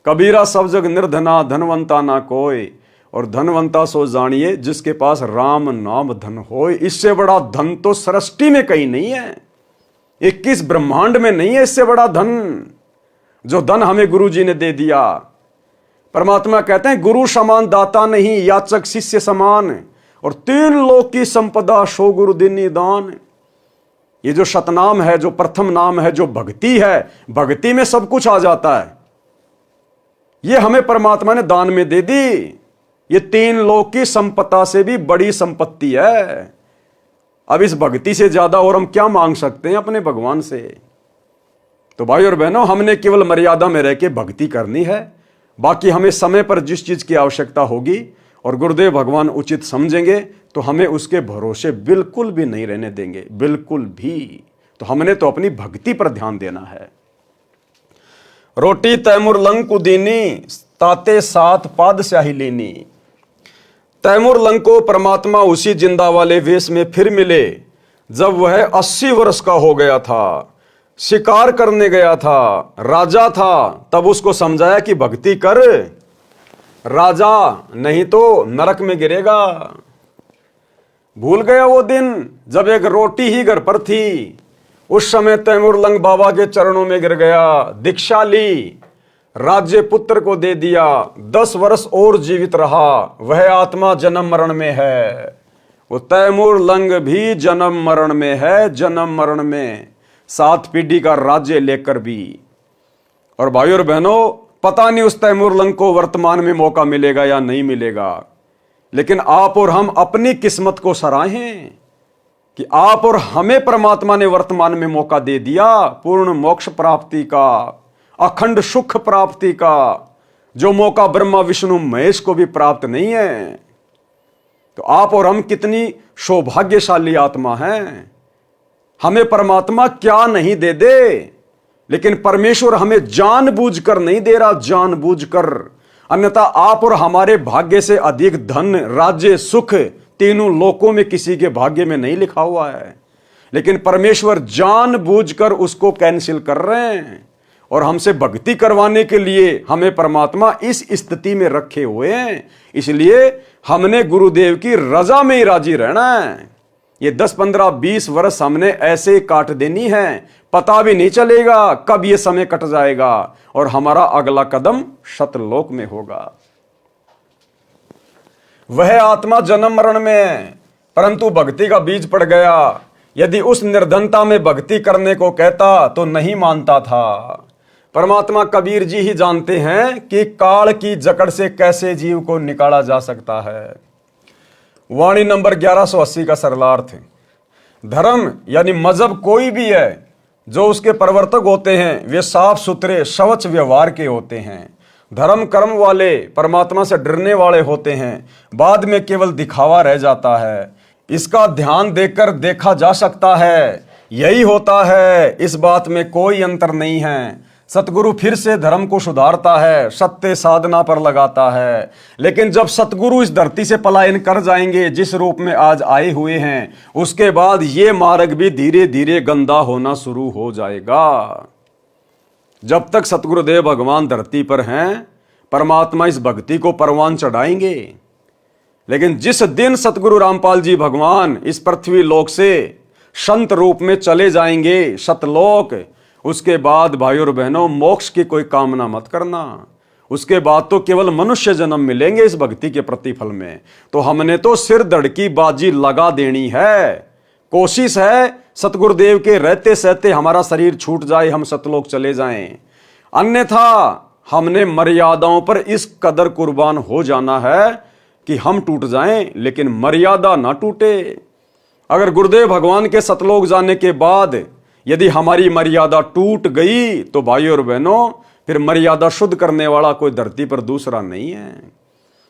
कबीरा सब जग निर्धना धनवंता ना कोई, और धनवंता सो जानिए जिसके पास राम नाम धन होए। इससे बड़ा धन तो सृष्टि में कहीं नहीं है, 21 ब्रह्मांड में नहीं है इससे बड़ा धन, जो धन हमें गुरु जी ने दे दिया। परमात्मा कहते हैं गुरु समान दाता नहीं, याचक शिष्य समान, और 3 लोक की संपदा सो गुरु दीनी दान। ये जो सतनाम है, जो प्रथम नाम है, जो भक्ति है, भक्ति में सब कुछ आ जाता है। ये हमें परमात्मा ने दान में दे दी। ये 3 लोक की संपदा से भी बड़ी संपत्ति है। अब इस भक्ति से ज्यादा और हम क्या मांग सकते हैं अपने भगवान से? तो भाई और बहनों, हमने केवल मर्यादा में रह के भक्ति करनी है। बाकी हमें समय पर जिस चीज की आवश्यकता होगी और गुरुदेव भगवान उचित समझेंगे तो हमें उसके भरोसे बिल्कुल भी नहीं रहने देंगे, बिल्कुल भी। तो हमने तो अपनी भक्ति पर ध्यान देना है। रोटी तैमूर लंग को दीनी, ताते 7 पातशाही लीनी। तैमूर लंग को परमात्मा उसी जिंदा वाले वेश में फिर मिले जब वह 80 वर्ष का हो गया था, शिकार करने गया था, राजा था। तब उसको समझाया कि भक्ति कर राजा, नहीं तो नरक में गिरेगा। भूल गया वो दिन जब एक रोटी ही घर पर थी। उस समय तैमूर लंग बाबा के चरणों में गिर गया, दीक्षा ली, राज्य पुत्र को दे दिया, 10 वर्ष और जीवित रहा। वह आत्मा जन्म मरण में है, वो तैमूर लंग भी जन्म मरण में है, जन्म मरण में, 7 पीढ़ी का राज्य लेकर भी। और भाइयों और बहनों, पता नहीं उस तैमूर लंग को वर्तमान में मौका मिलेगा या नहीं मिलेगा, लेकिन आप और हम अपनी किस्मत को सराहें कि आप और हमें परमात्मा ने वर्तमान में मौका दे दिया पूर्ण मोक्ष प्राप्ति का, अखंड सुख प्राप्ति का, जो मौका ब्रह्मा विष्णु महेश को भी प्राप्त नहीं है। तो आप और हम कितनी सौभाग्यशाली आत्मा हैं। हमें परमात्मा क्या नहीं दे दे, लेकिन परमेश्वर हमें जानबूझकर नहीं दे रहा, जानबूझकर। अन्यथा आप और हमारे भाग्य से अधिक धन, राज्य, सुख तीनों लोकों में किसी के भाग्य में नहीं लिखा हुआ है, लेकिन परमेश्वर जानबूझकर उसको कैंसिल कर रहे हैं और हमसे भक्ति करवाने के लिए हमें परमात्मा इस स्थिति में रखे हुए हैं। इसलिए हमने गुरुदेव की रजा में ही राजी रहना है। ये 10, 15, 20 वर्ष हमने ऐसे काट देनी है, पता भी नहीं चलेगा कब ये समय कट जाएगा और हमारा अगला कदम सतलोक में होगा। वह आत्मा जन्म मरण में है, परंतु भक्ति का बीज पड़ गया। यदि उस निर्धनता में भक्ति करने को कहता तो नहीं मानता था। परमात्मा कबीर जी ही जानते हैं कि काल की जकड़ से कैसे जीव को निकाला जा सकता है। वाणी नंबर 1180 का सरलार्थ। धर्म यानी मजहब कोई भी है, जो उसके प्रवर्तक होते हैं वे साफ सुथरे शवच व्यवहार के होते हैं। धर्म कर्म वाले परमात्मा से डरने वाले होते हैं, बाद में केवल दिखावा रह जाता है। इसका ध्यान देकर देखा जा सकता है, यही होता है, इस बात में कोई अंतर नहीं है। सतगुरु फिर से धर्म को सुधारता है, सत्य साधना पर लगाता है। लेकिन जब सतगुरु इस धरती से पलायन कर जाएंगे जिस रूप में आज आए हुए हैं, उसके बाद ये मार्ग भी धीरे धीरे गंदा होना शुरू हो जाएगा। जब तक सतगुरुदेव भगवान धरती पर हैं, परमात्मा इस भक्ति को परवान चढ़ाएंगे। लेकिन जिस दिन सतगुरु रामपाल जी भगवान इस पृथ्वी लोक से संत रूप में चले जाएंगे सतलोक, उसके बाद भाइयों और बहनों मोक्ष की कोई कामना मत करना। उसके बाद तो केवल मनुष्य जन्म मिलेंगे इस भक्ति के प्रतिफल में। तो हमने तो सिर धड़ की बाजी लगा देनी है। कोशिश है सतगुरुदेव के रहते सहते हमारा शरीर छूट जाए, हम सतलोक चले जाएं। अन्यथा हमने मर्यादाओं पर इस कदर कुर्बान हो जाना है कि हम टूट जाएं, लेकिन मर्यादा ना टूटे। अगर गुरुदेव भगवान के सतलोक जाने के बाद यदि हमारी मर्यादा टूट गई तो भाइयों और बहनों फिर मर्यादा शुद्ध करने वाला कोई धरती पर दूसरा नहीं है।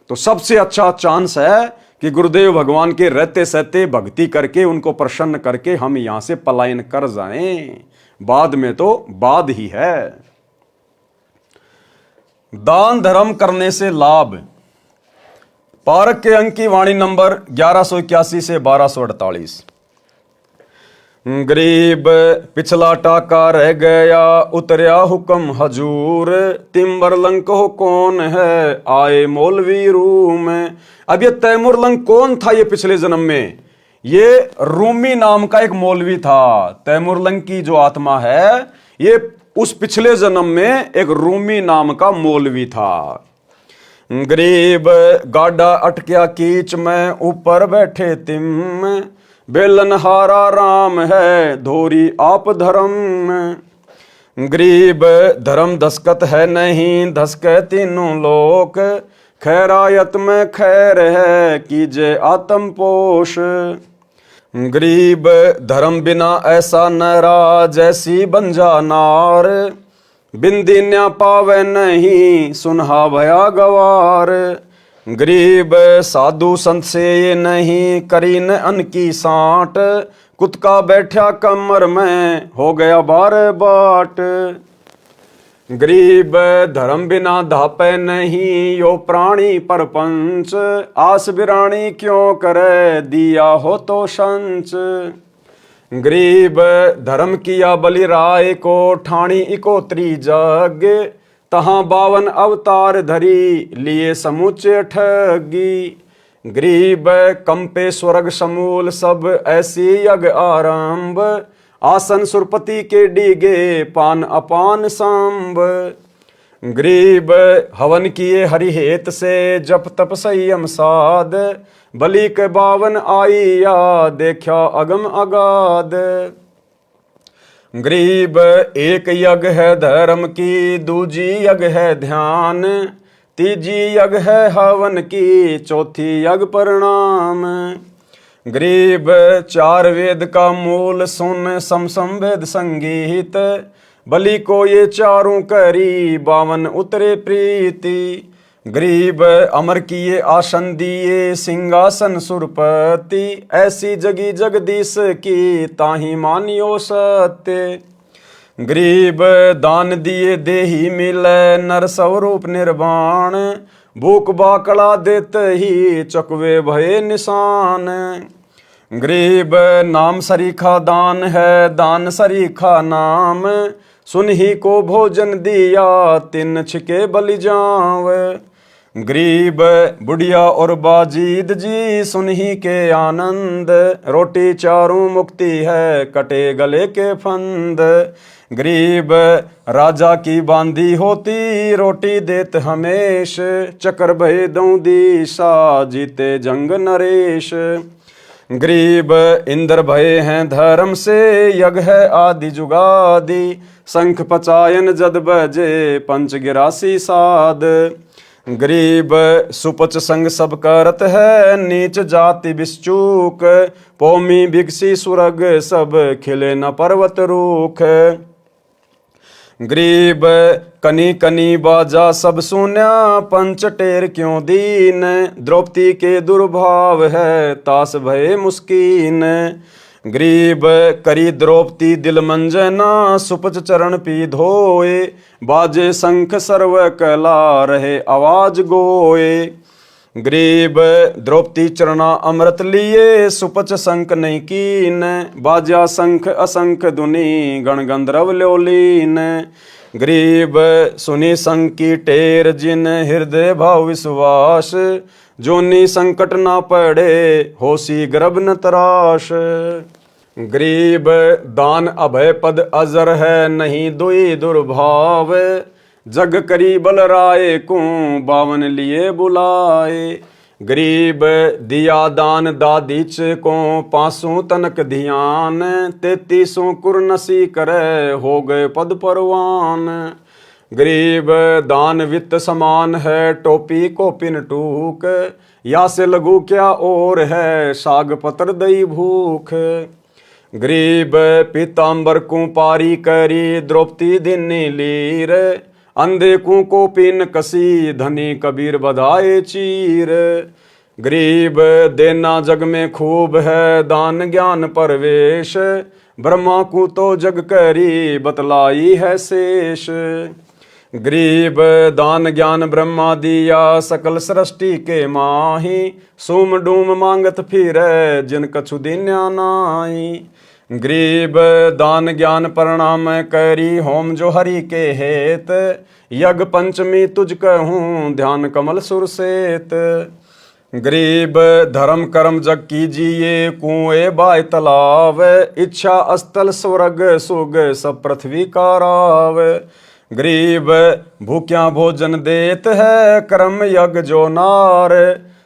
तो सबसे अच्छा चांस है कि गुरुदेव भगवान के रहते सहते भक्ति करके उनको प्रसन्न करके हम यहां से पलायन कर जाएं। बाद में तो बाद ही है। दान धर्म करने से लाभ। पारक के अंक की वाणी नंबर 1181 से 1248। गरीब पिछला टाका रह गया, उतरया हुक्म हजूर, तिम्बरलंग को कौन है, आए मौलवी रूम। अब ये तैमूरलंग कौन था ये पिछले जन्म में? ये रूमी नाम का एक मौलवी था। तैमूरलंग की जो आत्मा है ये उस पिछले जन्म में एक रूमी नाम का मौलवी था। गरीब गाड़ा अटकिया कीच में, ऊपर बैठे तिम, बेलनहारा राम है, धोरी आप धर्म। गरीब धर्म दस्कत है नहीं, धसके तीनों लोक, खैरायत में खैर है, कीजे आत्म पोष। गरीब धर्म बिना ऐसा नरा, जैसी बंजा नार, बिंदी न्या पावे नहीं, सुनहा भया गवार। गरीब साधु संत से ये नहीं, करी न अन की साट, कुत्का बैठा कमर में, हो गया बार बाट। गरीब धर्म बिना धापे नहीं, यो प्राणी परपंच, आस बिरानी क्यों करे, दिया हो तो संच। गरीब धर्म किया बलि राय को, ठाणी इकोत्री जग, तहां 52 अवतार धरी, लिए समूचे ठगी। गरीब कंपे स्वर्ग समूल सब, ऐसी यज्ञ आरंभ, आसन सुरपति के डीगे, पान अपान सांब। गरीब हवन किए हरिहेत से, जप तप संयम साध, बलि के 52 आईया, देखा अगम अगाध। गरीब एक यज्ञ है धर्म की, दूजी यज्ञ है ध्यान, तीजी यज्ञ है हवन की, चौथी यज्ञ प्रणाम। गरीब 4 वेद का मूल सुन, समसम वेद संगीत, बलि को ये चारों करी, 52 उतरे प्रीति। गरीब अमर किए आसन दिए, सिंहासन सुरपति, ऐसी जगी जगदीश की, ताही मानियो सत्य। गरीब दान दिए देही मिले, नर स्वरूप निर्वाण, भूख बाकड़ा देते ही चकवे भये निशान। गरीब नाम सरीखा दान है, दान सरीखा नाम, सुन ही को भोजन दिया, तिन छिके बलि जाव। गरीब बुढ़िया और बाजीद जी, सुन ही के आनंद, रोटी चारों मुक्ति है, कटे गले के फंद। गरीब राजा की बांधी होती, रोटी देत हमेश, चकर भय दऊं दिशा, जीते जंग नरेश। गरीब इंद्र भय हैं धर्म से, यज्ञ है आदि जुगादि, शंख पचायन जद बजे, पंच गिरासी साध। गरीब सुपच संग सब करत है, नीच जाति बिश्चूक, पौमी भिक्षी सुरग सब, खिले न पर्वत रूख। गरीब कनी कनी बाजा सब सुन्या, पंच टेर क्यों दीन, द्रौपदी के दुर्भाव है, तास भये मुस्कीन। गरीब करी द्रौपदी दिल मंजना, सुपच चरण पी धोए, बाजे शंख सर्व कला, रहे आवाज गोए। गरीब द्रौपदी चरणा अमृत लिए, सुपच शंख नहीं कीन, बाजा शंख असंख दुनी, गण गंधर्व ल्योलीन। गरीब सुनी शंख की टेर, जिन हृदय भाव विश्वास, जोनी संकट ना पड़े, होसी गर्भ न तराश। गरीब दान अभय पद अजर है, नहीं दुई दुर्भाव, जग करी बलराए को, 52 लिए बुलाए। गरीब दिया दान दादीच को, 500 तनक ध्यान, 33 कुरनसी करे, हो गए पद परवान। गरीब दान वित्त समान है, टोपी को पिन टूक, या से लघु क्या और है, साग पत्र दई भूख। गरीब पीताम्बर को पारी करी, द्रौपदी दिनी लीर, अंधे को पिन कसी, धनी कबीर बधाए चीर। गरीब देना जग में खूब है, दान ज्ञान परवेश, ब्रह्मा को तो जग करी, बतलाई है शेष। गरीब दान ज्ञान ब्रह्मा दिया, सकल सृष्टि के माही, सूम डूम मांगत फिरे, जिन कछु दिन्या नाई। गरीब दान ज्ञान प्रणाम करी, होम जो हरि के हेत, यज्ञ पंचमी तुझ कहूँ, ध्यान कमल सुरसेत। गरीब धर्म कर्म जग कीजिए, कुएं बाय तालाब, इच्छा अस्थल स्वर्ग सुग, सब पृथ्वी का राव। गरीब भूख्या भोजन देत है, कर्म यज्ञ जो नार,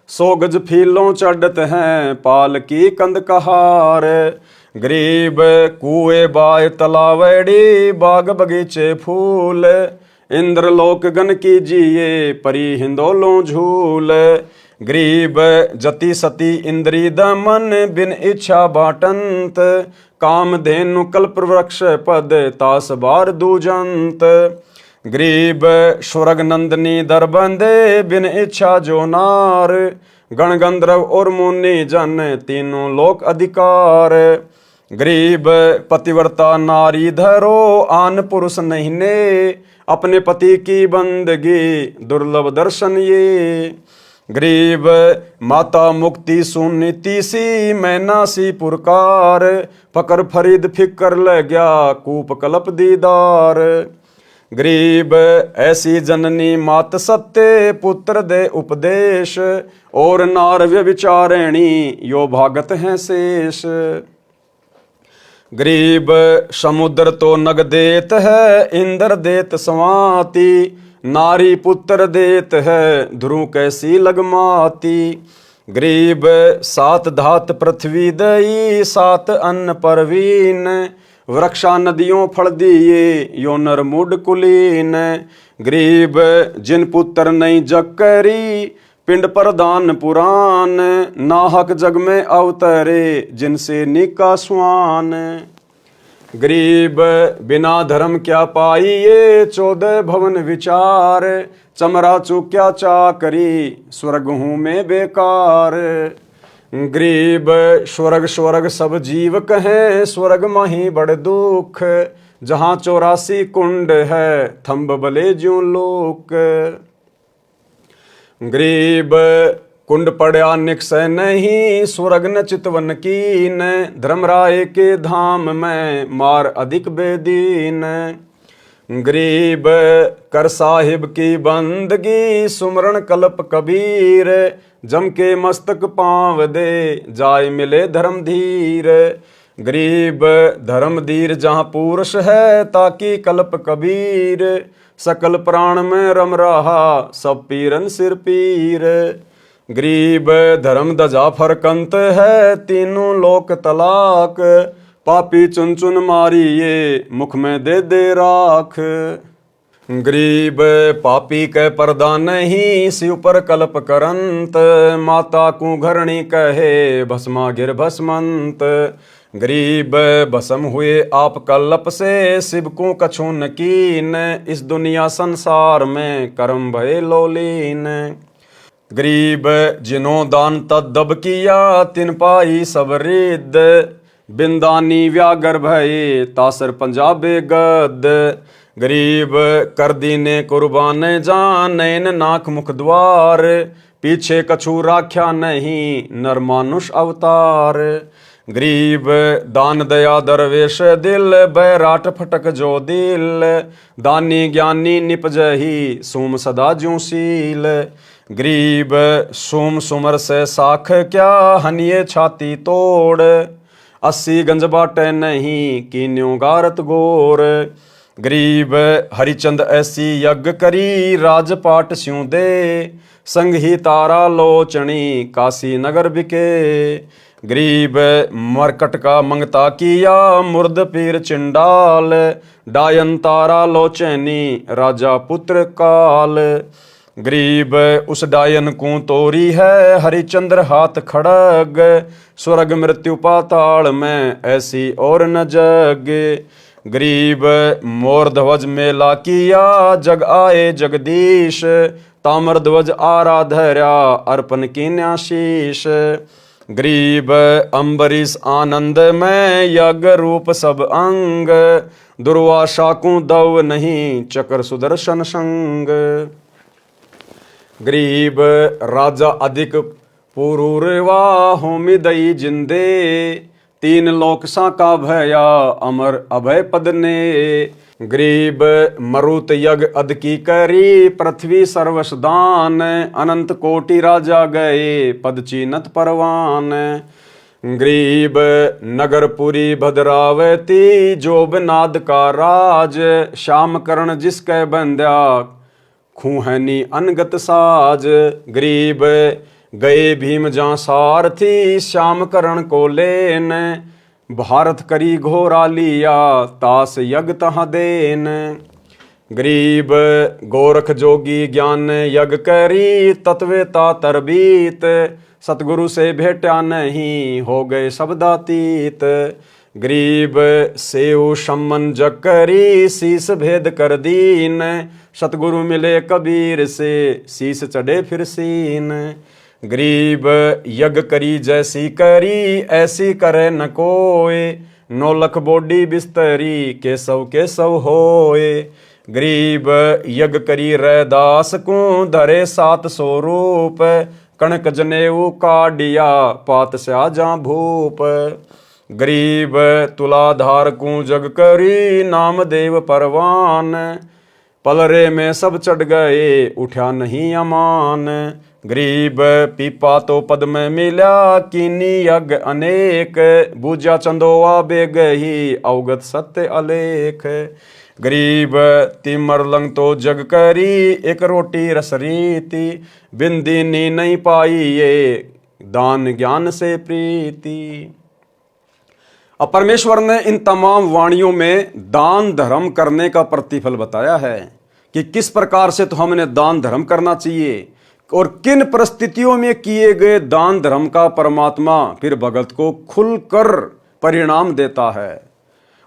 100 गज फीलों चढ़त हैं, पाल की कंद कहार। गरीब कुएं बाय तलावड़ी, बाग बगीचे फूल, इंद्रलोक गण कीजिए, परी हिंदोलों झूल। गरीब जति सती इंद्री दमन, बिन इच्छा बाटंत, काम धेनु कल्प वृक्ष पद, तास बार दूजंत। गरीब स्वर्ग नंदनी दर बंदे, बिन इच्छा जो नार, गण गंधर्व और मुनि जन, तीनों लोक अधिकार। गरीब पतिव्रता नारी धरो, आन पुरुष नहीं ने, अपने पति की बंदगी, दुर्लभ दर्शन ये। गरीब माता मुक्ति सुनीति सी, मैना सी पुरकार, फकर फरीद फिकर ल गया, कूप कल्प दीदार। गरीब ऐसी जननी मात सत्य, पुत्र दे उपदेश, और नार व्यभिचारिणी, यो भागत हैं शेष। गरीब समुद्र तो नग देत है, इंद्र देत स्वाति, नारी पुत्र देत है, ध्रुव कैसी लगमाती। गरीब 7 धात पृथ्वी दई, 7 अन्न परवीन, वृक्षा नदियों फल दिए, यो नर मूड कुलीन। गरीब जिन पुत्र नहीं जग करी, पिंड प्रदान पुराण, नाहक जग में अवतरे, जिनसे निका स्वान। गरीब बिना धर्म क्या पाइए, 14 भवन विचार, चमरा चूक्या चाकरी, स्वर्ग हूँ मैं बेकार। गरीब स्वर्ग स्वर्ग सब जीव कहें, स्वर्ग माही बड़ दुख, जहाँ 84 कुंड है थंब बले ज्यों लोक। गरीब कुंड पड़ा निकसै नहीं, स्वर्ग न चितवन कीन, धर्मराय के धाम में मार अधिक बेदीन। गरीब कर साहिब की बंदगी, सुमरण कल्प कबीर, जम के मस्तक पाँव दे जाय मिले धर्म धीर। गरीब धर्म धीर जहाँ पुरुष है, ताकि कल्प कबीर, सकल प्राण में रम रहा सब पीरन सिर पीर। गरीब धर्म दजा फरकंत है, तीनों लोक तलाक, पापी चुन चुन मारिए मुख में दे दे राख। गरीब पापी के पर्दा नहीं, शिव पर कल्प करंत, माता को घरणी कहे भस्मा गिर भस्मंत। गरीब भस्म हुए आप कल्प से, शिव को कछु न कीन, इस दुनिया संसार में कर्म भय लोलीन। गरीब जिन्हों दान तद्दब किया, तिन पाई सब रिद, बिंदानी व्यागर भये तासर पंजाबे गद। गरीब कर दीने कुर्बान जान, नैन नाक मुख द्वार, पीछे कछु राख्या नहीं नर मानुष अवतार। गरीब दान दया दरवेश दिल, बैराट फटक जो दिल, दानी ज्ञानी निपजही सोम सदा ज्यों सील। गरीब सोम सुमर से साख क्या, हनिये छाती तोड़, 80 गंज बाटे नहीं कीन्यों गारत गोर। गरीब हरिचंद ऐसी यज्ञ करी, राजपाट स्यों दे, संग ही तारा लोचनी काशी नगर बिके। गरीब मरकट का मंगता किया, मुर्द पीर चिंडाल, डायन तारा लोचनी राजा पुत्र काल। गरीब उस डायन को तोरी है, हरिचंद्र हाथ खड़ग, स्वर्ग मृत्यु पाताल में ऐसी और न जग। गरीब मोर ध्वज मेला किया, जग आए जगदीश, ताम्र ध्वज आराधर्या अर्पण की न्याशीष। गरीब अम्बरीश आनंद में यज्ञ रूप सब अंग, दुर्वासा को दव नहीं चक्र सुदर्शन संग। गरीब राजा अधिक पुरूरवा होमी दई जिंदे, 3 लोक साका भया अमर अभय पद ने। गरीब मरुत यज्ञ अद की करी, पृथ्वी सर्वस दान, अनंत कोटि राजा गए पद चीनत परवान। गरीब नगरपुरी भद्रावती, जोब नाद का राज, श्याम करण जिसके बंद्या खूहनी अनगत साज। गरीब गए भीम जहाँ सारथी, श्याम करण को लेन, भारत करी घोरा लिया तास यज्ञ तहाँ देन। गरीब गोरख जोगी ज्ञान यज्ञ करी, तत्वेता तरबीत, सतगुरु से भेटा नहीं हो गए शब्दातीत। गरीब सेव सम्मन जग करी, शीस भेद कर दीन, सतगुरु मिले कबीर से शीस चढ़े फिर सीन। गरीब यज्ञ करी जैसी करी, ऐसी करे न कोय, 9 लख बोडी बिस्तरी केसव केसव होए। गरीब यज्ञ करी रैदास को, धरे 700 रूप, कणक जनेऊ काडिया पात स्या जा भूप। गरीब तुलाधार को जग करी, नाम देव परवान, पलरे में सब चढ़ गए उठा नहीं अमान। गरीब पीपा तो पद में मिला, कीनी यज्ञ अनेक, बूझा चंदोआ बेगही अवगत सत्य अलेख। गरीब तिमर लंग तो जग करी, एक रोटी रस रीति, बिंदीनी नहीं पाई ये दान ज्ञान से प्रीति। अब परमेश्वर ने इन तमाम वाणियों में दान धर्म करने का प्रतिफल बताया है कि किस प्रकार से तो हमें दान धर्म करना चाहिए और किन परिस्थितियों में किए गए दान धर्म का परमात्मा फिर भगत को खुलकर परिणाम देता है।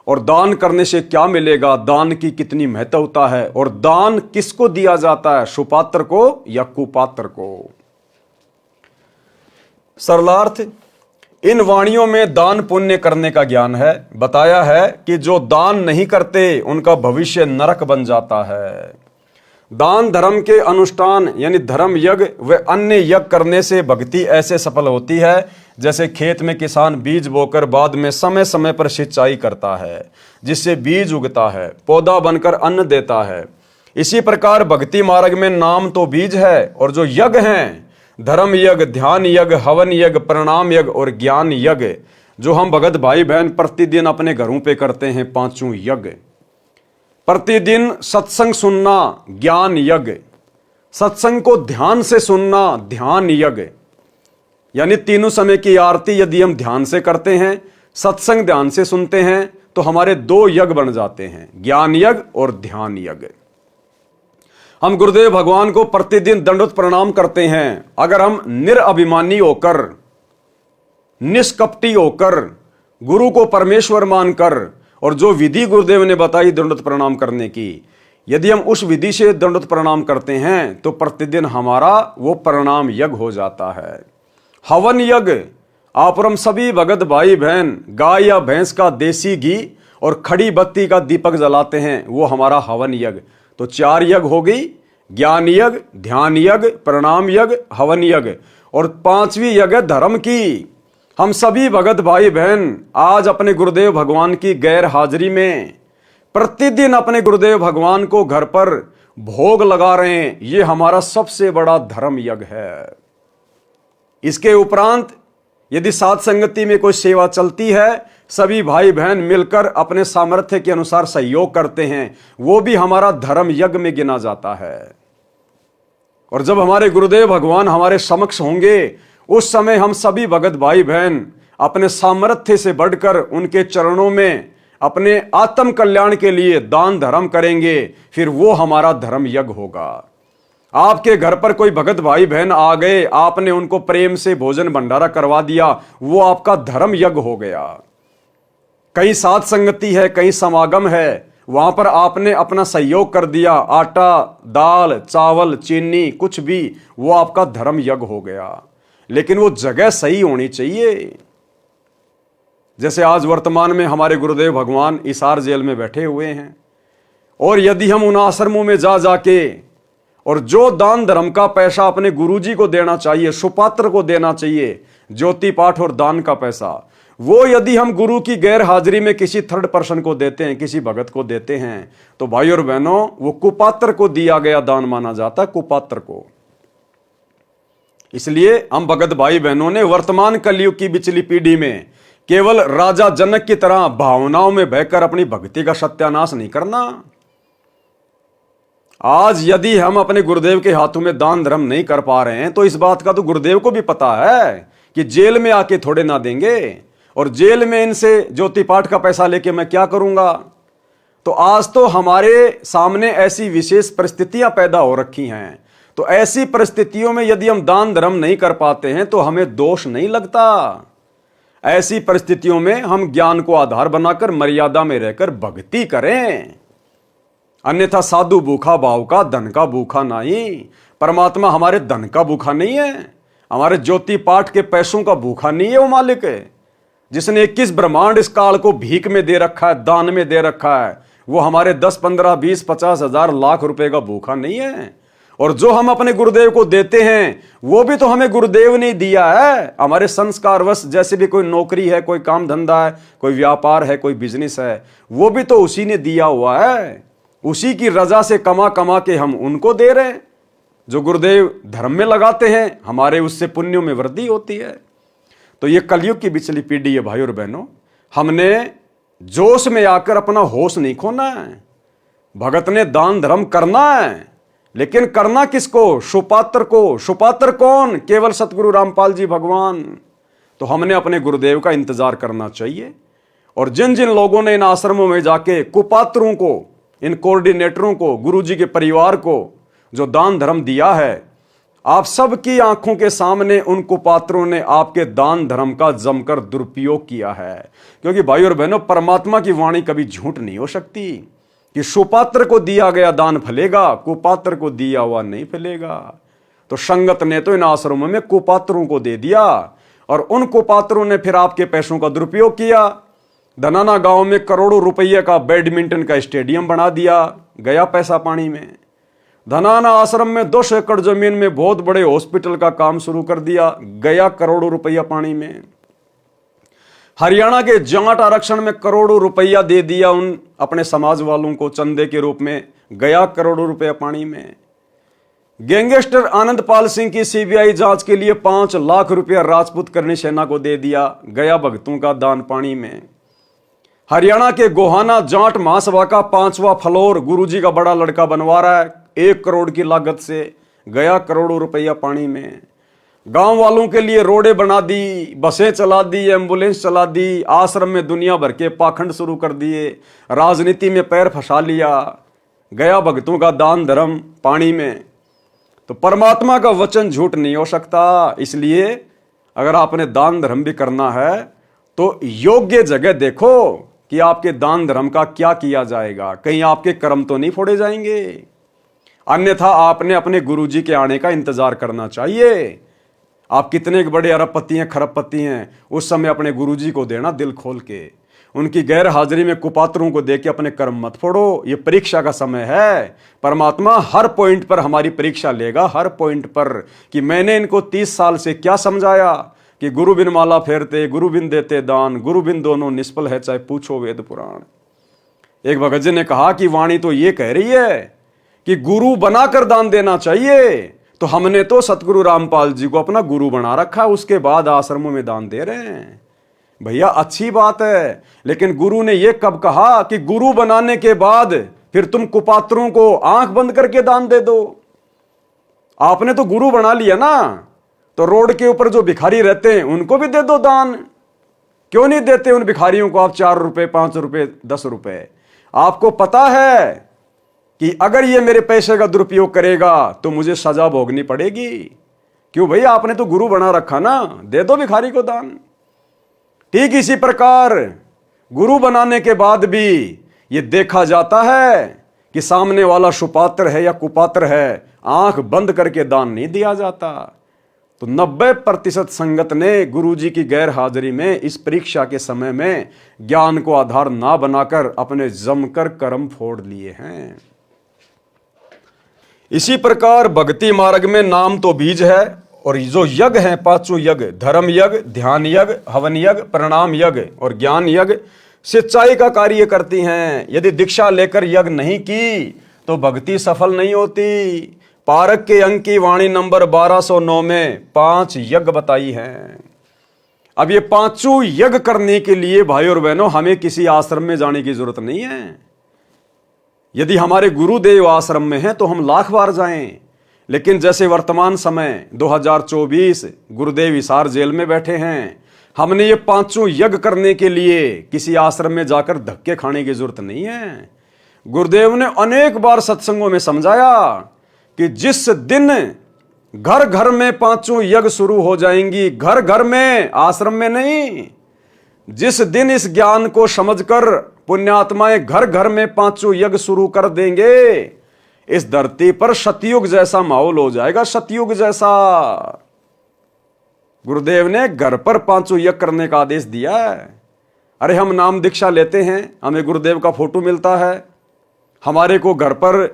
और दान करने से क्या मिलेगा, दान की कितनी महत्वता है और दान किसको दिया जाता है, सुपात्र को या कुपात्र को। सरलार्थ, इन वाणियों में दान पुण्य करने का ज्ञान है। बताया है कि जो दान नहीं करते उनका भविष्य नरक बन जाता है। दान धर्म के अनुष्ठान यानी धर्म यज्ञ व अन्य यज्ञ करने से भक्ति ऐसे सफल होती है जैसे खेत में किसान बीज बोकर बाद में समय समय पर सिंचाई करता है, जिससे बीज उगता है, पौधा बनकर अन्न देता है। इसी प्रकार भक्ति मार्ग में नाम तो बीज है और जो यज्ञ हैं, धर्म यज्ञ, ध्यान यज्ञ, हवन यज्ञ, प्रणाम यज्ञ और ज्ञान यज्ञ, जो हम भगत भाई बहन प्रतिदिन अपने घरों पे करते हैं, पांचों यज्ञ। प्रतिदिन सत्संग सुनना ज्ञान यज्ञ, सत्संग को ध्यान से सुनना ध्यान यज्ञ, यानी तीनों समय की आरती यदि हम ध्यान से करते हैं, सत्संग ध्यान से सुनते हैं, तो हमारे दो यज्ञ बन जाते हैं, ज्ञान यज्ञ और ध्यान यज्ञ। हम गुरुदेव भगवान को प्रतिदिन दंडवत प्रणाम करते हैं। अगर हम निरअभिमानी होकर, निष्कपटी होकर, गुरु को परमेश्वर मानकर और जो विधि गुरुदेव ने बताई दंडवत प्रणाम करने की, यदि हम उस विधि से दंडवत प्रणाम करते हैं तो प्रतिदिन हमारा वो प्रणाम यज्ञ हो जाता है। हवन यज्ञ, आप और हम सभी भगत भाई बहन गाय या भैंस का देसी घी और खड़ी बत्ती का दीपक जलाते हैं, वो हमारा हवन यज्ञ। तो 4 यज्ञ हो गई, ज्ञान यज्ञ, ध्यान यज्ञ, प्रणाम यज्ञ, हवन यज्ञ, और 5वीं यज्ञ धर्म की। हम सभी भगत भाई बहन आज अपने गुरुदेव भगवान की गैर हाजिरी में प्रतिदिन अपने गुरुदेव भगवान को घर पर भोग लगा रहे हैं। ये हमारा सबसे बड़ा धर्म यज्ञ है। इसके उपरांत यदि साथ संगति में कोई सेवा चलती है, सभी भाई बहन मिलकर अपने सामर्थ्य के अनुसार सहयोग करते हैं, वो भी हमारा धर्म यज्ञ में गिना जाता है। और जब हमारे गुरुदेव भगवान हमारे समक्ष होंगे, उस समय हम सभी भगत भाई बहन अपने सामर्थ्य से बढ़कर उनके चरणों में अपने आत्म कल्याण के लिए दान धर्म करेंगे, फिर वो हमारा धर्म यज्ञ होगा। आपके घर पर कोई भगत भाई बहन आ गए, आपने उनको प्रेम से भोजन भंडारा करवा दिया, वो आपका धर्म यज्ञ हो गया। कहीं साथ संगति है, कहीं समागम है, वहां पर आपने अपना सहयोग कर दिया, आटा, दाल, चावल, चीनी, कुछ भी, वो आपका धर्म यज्ञ हो गया। लेकिन वो जगह सही होनी चाहिए। जैसे आज वर्तमान में हमारे गुरुदेव भगवान इसार जेल में बैठे हुए हैं, और यदि हम उन आश्रमों में जा जाके और जो दान धर्म का पैसा अपने गुरुजी को देना चाहिए, सुपात्र को देना चाहिए, ज्योति पाठ और दान का पैसा, वो यदि हम गुरु की गैर हाजिरी में किसी थर्ड पर्सन को देते हैं, किसी भगत को देते हैं, तो भाई और बहनों, वो कुपात्र को दिया गया दान माना जाता है, कुपात्र को। इसलिए हम भगत भाई बहनों ने वर्तमान कलयुग की बिचली पीढ़ी में केवल राजा जनक की तरह भावनाओं में बहकर अपनी भक्ति का सत्यानाश नहीं करना। आज यदि हम अपने गुरुदेव के हाथों में दान धर्म नहीं कर पा रहे हैं, तो इस बात का तो गुरुदेव को भी पता है कि जेल में आके थोड़े ना देंगे, और जेल में इनसे ज्योति पाठ का पैसा लेके मैं क्या करूंगा। तो आज तो हमारे सामने ऐसी विशेष परिस्थितियां पैदा हो रखी हैं, तो ऐसी परिस्थितियों में यदि हम दान धर्म नहीं कर पाते हैं तो हमें दोष नहीं लगता। ऐसी परिस्थितियों में हम ज्ञान को आधार बनाकर मर्यादा में रहकर भक्ति करें। अन्यथा साधु भूखा भाव का, धन का भूखा नहीं। परमात्मा हमारे धन का भूखा नहीं है, हमारे ज्योति पाठ के पैसों का भूखा नहीं है। वो मालिक है जिसने 21 ब्रह्मांड इस काल को भीख में दे रखा है, दान में दे रखा है, वो हमारे 10, 15, 20, 50 हजार लाख रुपए का भूखा नहीं है। और जो हम अपने गुरुदेव को देते हैं, वो भी तो हमें गुरुदेव ने दिया है। हमारे संस्कारवश जैसे भी कोई नौकरी है, कोई काम धंधा है, कोई व्यापार है, कोई बिजनेस है, वो भी तो उसी ने दिया हुआ है। उसी की रजा से कमा कमा के हम उनको दे रहे हैं। जो गुरुदेव धर्म में लगाते हैं, हमारे उससे पुण्यों में वृद्धि होती है। तो ये कलयुग की बिचली पीढ़ी है भाई और बहनों, हमने जोश में आकर अपना होश नहीं खोना है। भगत ने दान धर्म करना है, लेकिन करना किसको? सुपात्र को। सुपात्र कौन? केवल सतगुरु रामपाल जी भगवान। तो हमने अपने गुरुदेव का इंतजार करना चाहिए। और जिन जिन लोगों ने इन आश्रमों में जाके कुपात्रों को, इन कोऑर्डिनेटरों को, गुरुजी के परिवार को जो दान धर्म दिया है, आप सबकी आंखों के सामने उन कुपात्रों ने आपके दान धर्म का जमकर दुरुपयोग किया है। क्योंकि भाई और बहनों, परमात्मा की वाणी कभी झूठ नहीं हो सकती कि सुपात्र को दिया गया दान फलेगा, कुपात्र को दिया हुआ नहीं फलेगा। तो संगत ने तो इन आश्रमों में कुपात्रों को दे दिया, और उन कुपात्रों ने फिर आपके पैसों का दुरुपयोग किया। धनाना गांव में करोड़ों रुपये का बैडमिंटन का स्टेडियम बना दिया, गया पैसा पानी में। धनाना आश्रम में 200 एकड़ जमीन में बहुत बड़े हॉस्पिटल का काम शुरू कर दिया, गया करोड़ों रुपया पानी में। हरियाणा के जाट आरक्षण में करोड़ों रुपया दे दिया उन अपने समाज वालों को चंदे के रूप में, गया करोड़ों रुपया पानी में। गैंगस्टर आनंदपाल सिंह की सीबीआई जांच के लिए 5 लाख रुपया राजपूत करनी सेना को दे दिया, गया भक्तों का दान पानी में। हरियाणा के गोहाना जाट महासभा का 5वां फ्लोर गुरुजी का बड़ा लड़का बनवा रहा है 1 करोड़ की लागत से, गया करोड़ों रुपया पानी में। गांव वालों के लिए रोडें बना दी, बसें चला दी, एम्बुलेंस चला दी, आश्रम में दुनिया भर के पाखंड शुरू कर दिए, राजनीति में पैर फंसा लिया, गया भक्तों का दान धर्म पानी में। तो परमात्मा का वचन झूठ नहीं हो सकता, इसलिए अगर आपने दान धर्म भी करना है तो योग्य जगह देखो कि आपके दान धर्म का क्या किया जाएगा, कहीं आपके कर्म तो नहीं फोड़े जाएंगे। अन्यथा आपने अपने गुरुजी के आने का इंतजार करना चाहिए। आप कितने बड़े अरबपति हैं, खरबपति हैं, उस समय अपने गुरुजी को देना दिल खोल के। उनकी गैर हाजिरी में कुपात्रों को देके अपने कर्म मत फोड़ो, ये परीक्षा का समय है। परमात्मा हर पॉइंट पर हमारी परीक्षा लेगा, हर पॉइंट पर, कि मैंने इनको 30 साल से क्या समझाया कि गुरु बिन माला फेरते, गुरु बिन देते दान, गुरु बिन दोनों निष्फल है, चाहे पूछो वेद पुराण। एक भगत जी ने कहा कि वाणी तो ये कह रही है कि गुरु बनाकर दान देना चाहिए, तो हमने तो सतगुरु रामपाल जी को अपना गुरु बना रखा, उसके बाद आश्रमों में दान दे रहे हैं। भैया अच्छी बात है, लेकिन गुरु ने यह कब कहा कि गुरु बनाने के बाद फिर तुम कुपात्रों को आंख बंद करके दान दे दो? आपने तो गुरु बना लिया ना, तो रोड के ऊपर जो भिखारी रहते हैं उनको भी दे दो दान। क्यों नहीं देते उन भिखारियों को आप 4 रुपए, 5 रुपए, 10 रुपए? आपको पता है कि अगर ये मेरे पैसे का दुरुपयोग करेगा तो मुझे सजा भोगनी पड़ेगी। क्यों भाई, आपने तो गुरु बना रखा ना, दे दो भिखारी को दान। ठीक इसी प्रकार गुरु बनाने के बाद भी ये देखा जाता है कि सामने वाला सुपात्र है या कुपात्र है, आंख बंद करके दान नहीं दिया जाता। तो 90% संगत ने गुरुजी की गैर हाजिरी में इस परीक्षा के समय में ज्ञान को आधार ना बनाकर अपने जमकर कर्म फोड़ लिए हैं। इसी प्रकार भक्ति मार्ग में नाम तो बीज है, और जो यज्ञ हैं 5 यज्ञ, धर्म यज्ञ, ध्यान यज्ञ, हवन यज्ञ, प्रणाम यज्ञ और ज्ञान यज्ञ सिंचाई का कार्य करती हैं। यदि दीक्षा लेकर यज्ञ नहीं की तो भक्ति सफल नहीं होती। पारक के अंक की वाणी नंबर 1209 में 5 यज्ञ बताई हैं। अब ये 5 यज्ञ करने के लिए भाई और बहनों हमें किसी आश्रम में जाने की जरूरत नहीं है। यदि हमारे गुरुदेव आश्रम में हैं तो हम लाख बार जाएं, लेकिन जैसे वर्तमान समय 2024 गुरुदेव हिसार जेल में बैठे हैं, हमने ये 5 यज्ञ करने के लिए किसी आश्रम में जाकर धक्के खाने की जरूरत नहीं है। गुरुदेव ने अनेक बार सत्संगों में समझाया कि जिस दिन घर घर में 5 यज्ञ शुरू हो जाएंगी, घर घर में, आश्रम में नहीं, जिस दिन इस ज्ञान को समझकर पुण्यात्माएं घर घर में 5 यज्ञ शुरू कर देंगे, इस धरती पर सतयुग जैसा माहौल हो जाएगा, सतयुग जैसा। गुरुदेव ने घर पर 5 यज्ञ करने का आदेश दिया है। अरे हम नाम दीक्षा लेते हैं, हमें गुरुदेव का फोटो मिलता है, हमारे को घर पर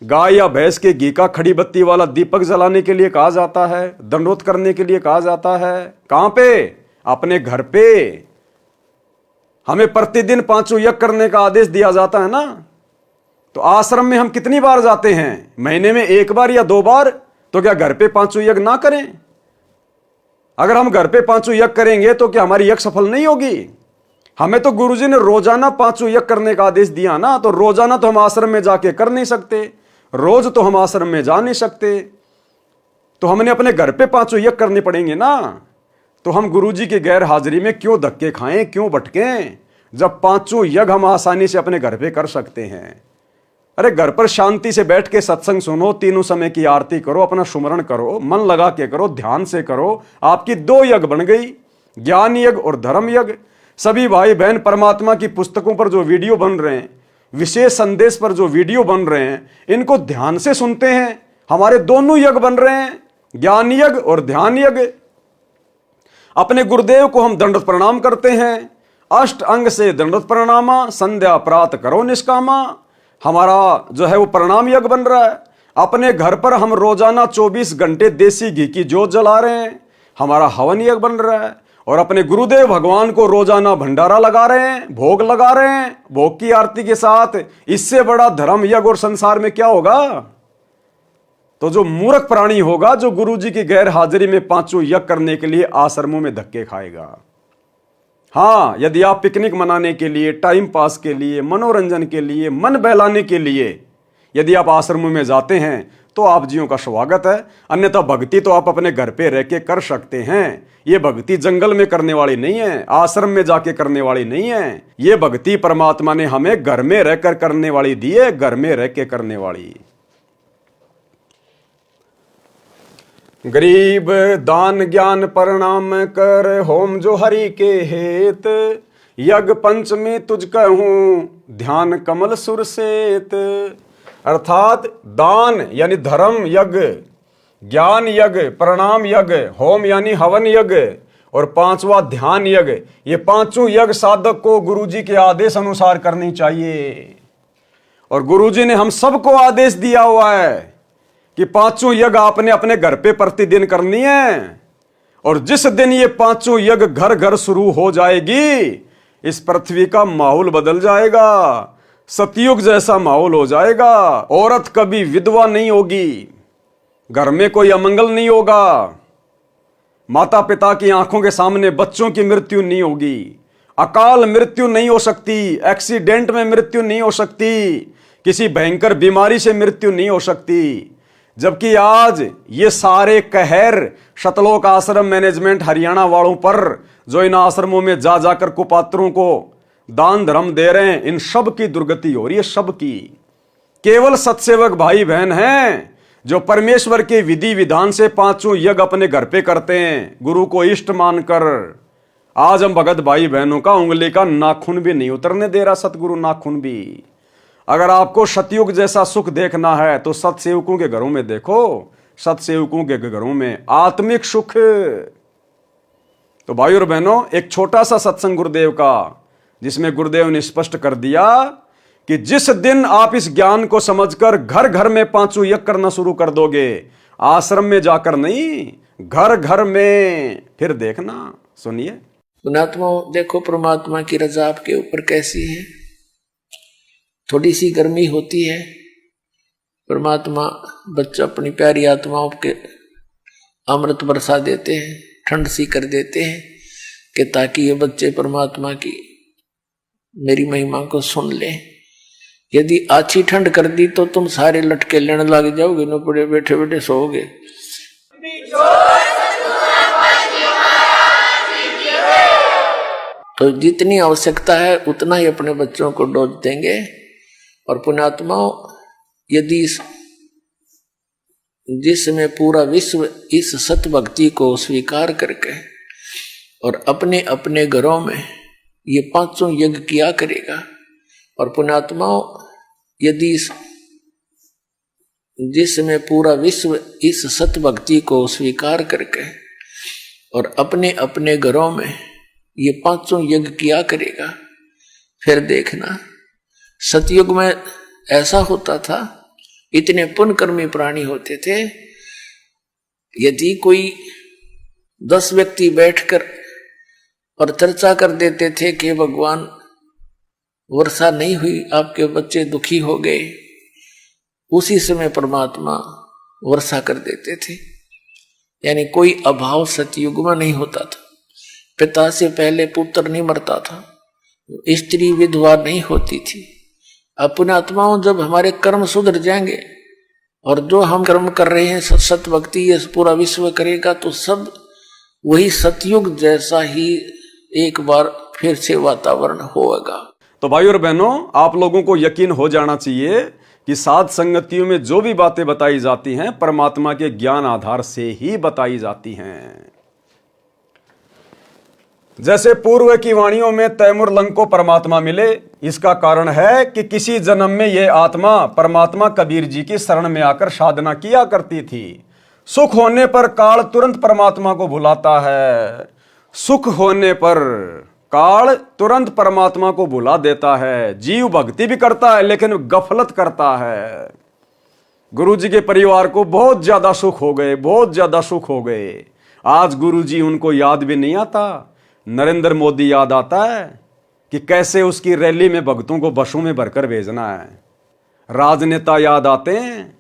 गाय या भैंस के घी का खड़ी बत्ती वाला दीपक जलाने के लिए कहा जाता है, दंडोत करने के लिए कहा जाता है। कहां पे? अपने घर पे। हमें प्रतिदिन 5 यज्ञ करने का आदेश दिया जाता है ना, तो आश्रम में हम कितनी बार जाते हैं? महीने में 1 बार या 2 बार। तो क्या घर पे 5 यज्ञ ना करें? अगर हम घर पे 5 यज्ञ करेंगे तो क्या हमारी यज्ञ सफल नहीं होगी? हमें तो गुरुजी ने रोजाना 5 यज्ञ करने का आदेश दिया ना, तो रोजाना तो हम आश्रम में जाके कर नहीं सकते, रोज तो हम आश्रम में जा नहीं सकते, तो हमने अपने घर पे 5 यज्ञ करने पड़ेंगे ना। तो हम गुरुजी की गैर हाजिरी में क्यों धक्के खाएं, क्यों भटकें, जब 5 यज्ञ हम आसानी से अपने घर पे कर सकते हैं। अरे घर पर शांति से बैठ के सत्संग सुनो, 3 समय की आरती करो, अपना सुमरण करो, मन लगा के करो, ध्यान से करो, आपकी 2 यज्ञ बन गई, ज्ञान यज्ञ और धर्म यज्ञ। सभी भाई बहन परमात्मा की पुस्तकों पर जो वीडियो बन रहे हैं, विशेष संदेश पर जो वीडियो बन रहे हैं, इनको ध्यान से सुनते हैं। हमारे दोनों यज्ञ बन रहे हैं, ज्ञान यज्ञ और ध्यान यज्ञ। अपने गुरुदेव को हम दंडवत प्रणाम करते हैं। अष्ट अंग से दंडवत प्रणामा, संध्या प्रात करो निष्कामा। हमारा जो है वो प्रणाम यज्ञ बन रहा है। अपने घर पर हम रोजाना 24 घंटे देसी घी की जोत जला रहे हैं, हमारा हवन यज्ञ बन रहा है। और अपने गुरुदेव भगवान को रोजाना भंडारा लगा रहे हैं, भोग लगा रहे हैं, भोग की आरती के साथ। इससे बड़ा धर्म यज्ञ और संसार में क्या होगा? तो जो मूर्ख प्राणी होगा, जो गुरुजी की गैर हाजिरी में पांचों यज्ञ करने के लिए आश्रमों में धक्के खाएगा। हाँ, यदि आप पिकनिक मनाने के लिए, टाइम पास के लिए, मनोरंजन के लिए, मन बहलाने के लिए यदि आप आश्रमों में जाते हैं तो आप जियों का स्वागत है। अन्यथा भक्ति तो आप अपने घर पे रह के कर सकते हैं। ये भक्ति जंगल में करने वाली नहीं है, आश्रम में जाके करने वाली नहीं है। ये भक्ति परमात्मा ने हमें घर में रहकर करने वाली दी है, घर में रह के करने वाली। गरीब दान ज्ञान प्रणाम कर, होम जो हरि के हेत। यज्ञ पंचमी तुझ कहूं, ध्यान कमल सुर सेत। अर्थात दान यानी धर्म यज्ञ, ज्ञान यज्ञ, प्रणाम यज्ञ, होम यानी हवन यज्ञ और पांचवा ध्यान यज्ञ। ये पांचों यज्ञ साधक को गुरुजी के आदेश अनुसार करनी चाहिए। और गुरुजी ने हम सबको आदेश दिया हुआ है कि पांचों यज्ञ आपने अपने घर पे प्रतिदिन करनी है। और जिस दिन ये पांचों यज्ञ घर घर शुरू हो जाएगी, इस पृथ्वी का माहौल बदल जाएगा, सतयुग जैसा माहौल हो जाएगा। औरत कभी विधवा नहीं होगी, घर में कोई अमंगल नहीं होगा, माता पिता की आंखों के सामने बच्चों की मृत्यु नहीं होगी, अकाल मृत्यु नहीं हो सकती, एक्सीडेंट में मृत्यु नहीं हो सकती, किसी भयंकर बीमारी से मृत्यु नहीं हो सकती। जबकि आज ये सारे कहर शतलोक आश्रम मैनेजमेंट हरियाणा वालों पर, जो इन आश्रमों में जा जाकर कुपात्रों को दान धर्म दे रहे हैं, इन सब की दुर्गति हो रही है। सब की। केवल सत्सेवक भाई बहन हैं जो परमेश्वर के विधि विधान से पांचों यज्ञ अपने घर पे करते हैं, गुरु को इष्ट मानकर। आज हम भगत भाई बहनों का उंगली का नाखून भी नहीं उतरने दे रहा सतगुरु, नाखून भी। अगर आपको सतयुग जैसा सुख देखना है तो सतसेवकों के घरों में देखो, सतसेवकों के घरों में आत्मिक सुख। तो भाई और बहनों, एक छोटा सा सत्संग गुरुदेव का, जिसमें गुरुदेव ने स्पष्ट कर दिया कि जिस दिन आप इस ज्ञान को समझकर घर घर में पांचों यज्ञ करना शुरू कर दोगे, आश्रम में जाकर नहीं, घर घर में, फिर देखना। सुनिए। पुणात्मा, देखो परमात्मा की रजा आपके ऊपर कैसी है। थोड़ी सी गर्मी होती है, परमात्मा बच्चा अपनी प्यारी आत्माओं के अमृत बरसा देते हैं, ठंड सी कर देते हैं कि ताकि ये बच्चे परमात्मा की मेरी महिमा को सुन लें। यदि अच्छी ठंड कर दी तो तुम सारे लटके लेने लग जाओगे, न पड़े बैठे बैठे सोओगे। तो जितनी आवश्यकता है उतना ही अपने बच्चों को डोज देंगे। और पुण्यात्माओं, यदि जिसमें पूरा विश्व इस सत भक्ति को स्वीकार करके और अपने अपने घरों में ये पांचों यज्ञ किया करेगा। और पुण्यात्माओं, यदि जिसमें पूरा विश्व इस सत भक्ति को स्वीकार करके और अपने अपने घरों में ये पांचों यज्ञ किया करेगा, फिर देखना। सतयुग में ऐसा होता था, इतने पुण्यकर्मी प्राणी होते थे, यदि कोई 10 व्यक्ति बैठकर और चर्चा कर देते थे कि भगवान वर्षा नहीं हुई, आपके बच्चे दुखी हो गए, उसी समय परमात्मा वर्षा कर देते थे। यानी कोई अभाव सतयुग में नहीं होता था। पिता से पहले पुत्र नहीं मरता था, स्त्री विधवा नहीं होती थी। अब पुण्यात्माओं, जब हमारे कर्म सुधर जाएंगे और जो हम कर्म कर रहे हैं सत भक्ति ये पूरा विश्व करेगा, तो सब वही सतयुग जैसा ही एक बार फिर से वातावरण होगा। तो भाई और बहनों, आप लोगों को यकीन हो जाना चाहिए कि साध संगतियों में जो भी बातें बताई जाती हैं परमात्मा के ज्ञान आधार से ही बताई जाती हैं। जैसे पूर्व की वाणियों में तैमूर लंग को परमात्मा मिले, इसका कारण है कि किसी जन्म में यह आत्मा परमात्मा कबीर जी की शरण में आकर साधना किया करती थी। सुख होने पर काल तुरंत परमात्मा को भुलाता है, सुख होने पर काल तुरंत परमात्मा को बुला देता है। जीव भक्ति भी करता है लेकिन गफलत करता है। गुरुजी के परिवार को बहुत ज्यादा सुख हो गए, बहुत ज्यादा सुख हो गए। आज गुरुजी उनको याद भी नहीं आता। नरेंद्र मोदी याद आता है कि कैसे उसकी रैली में भक्तों को बसों में भरकर भेजना है। राजनेता याद आते हैं,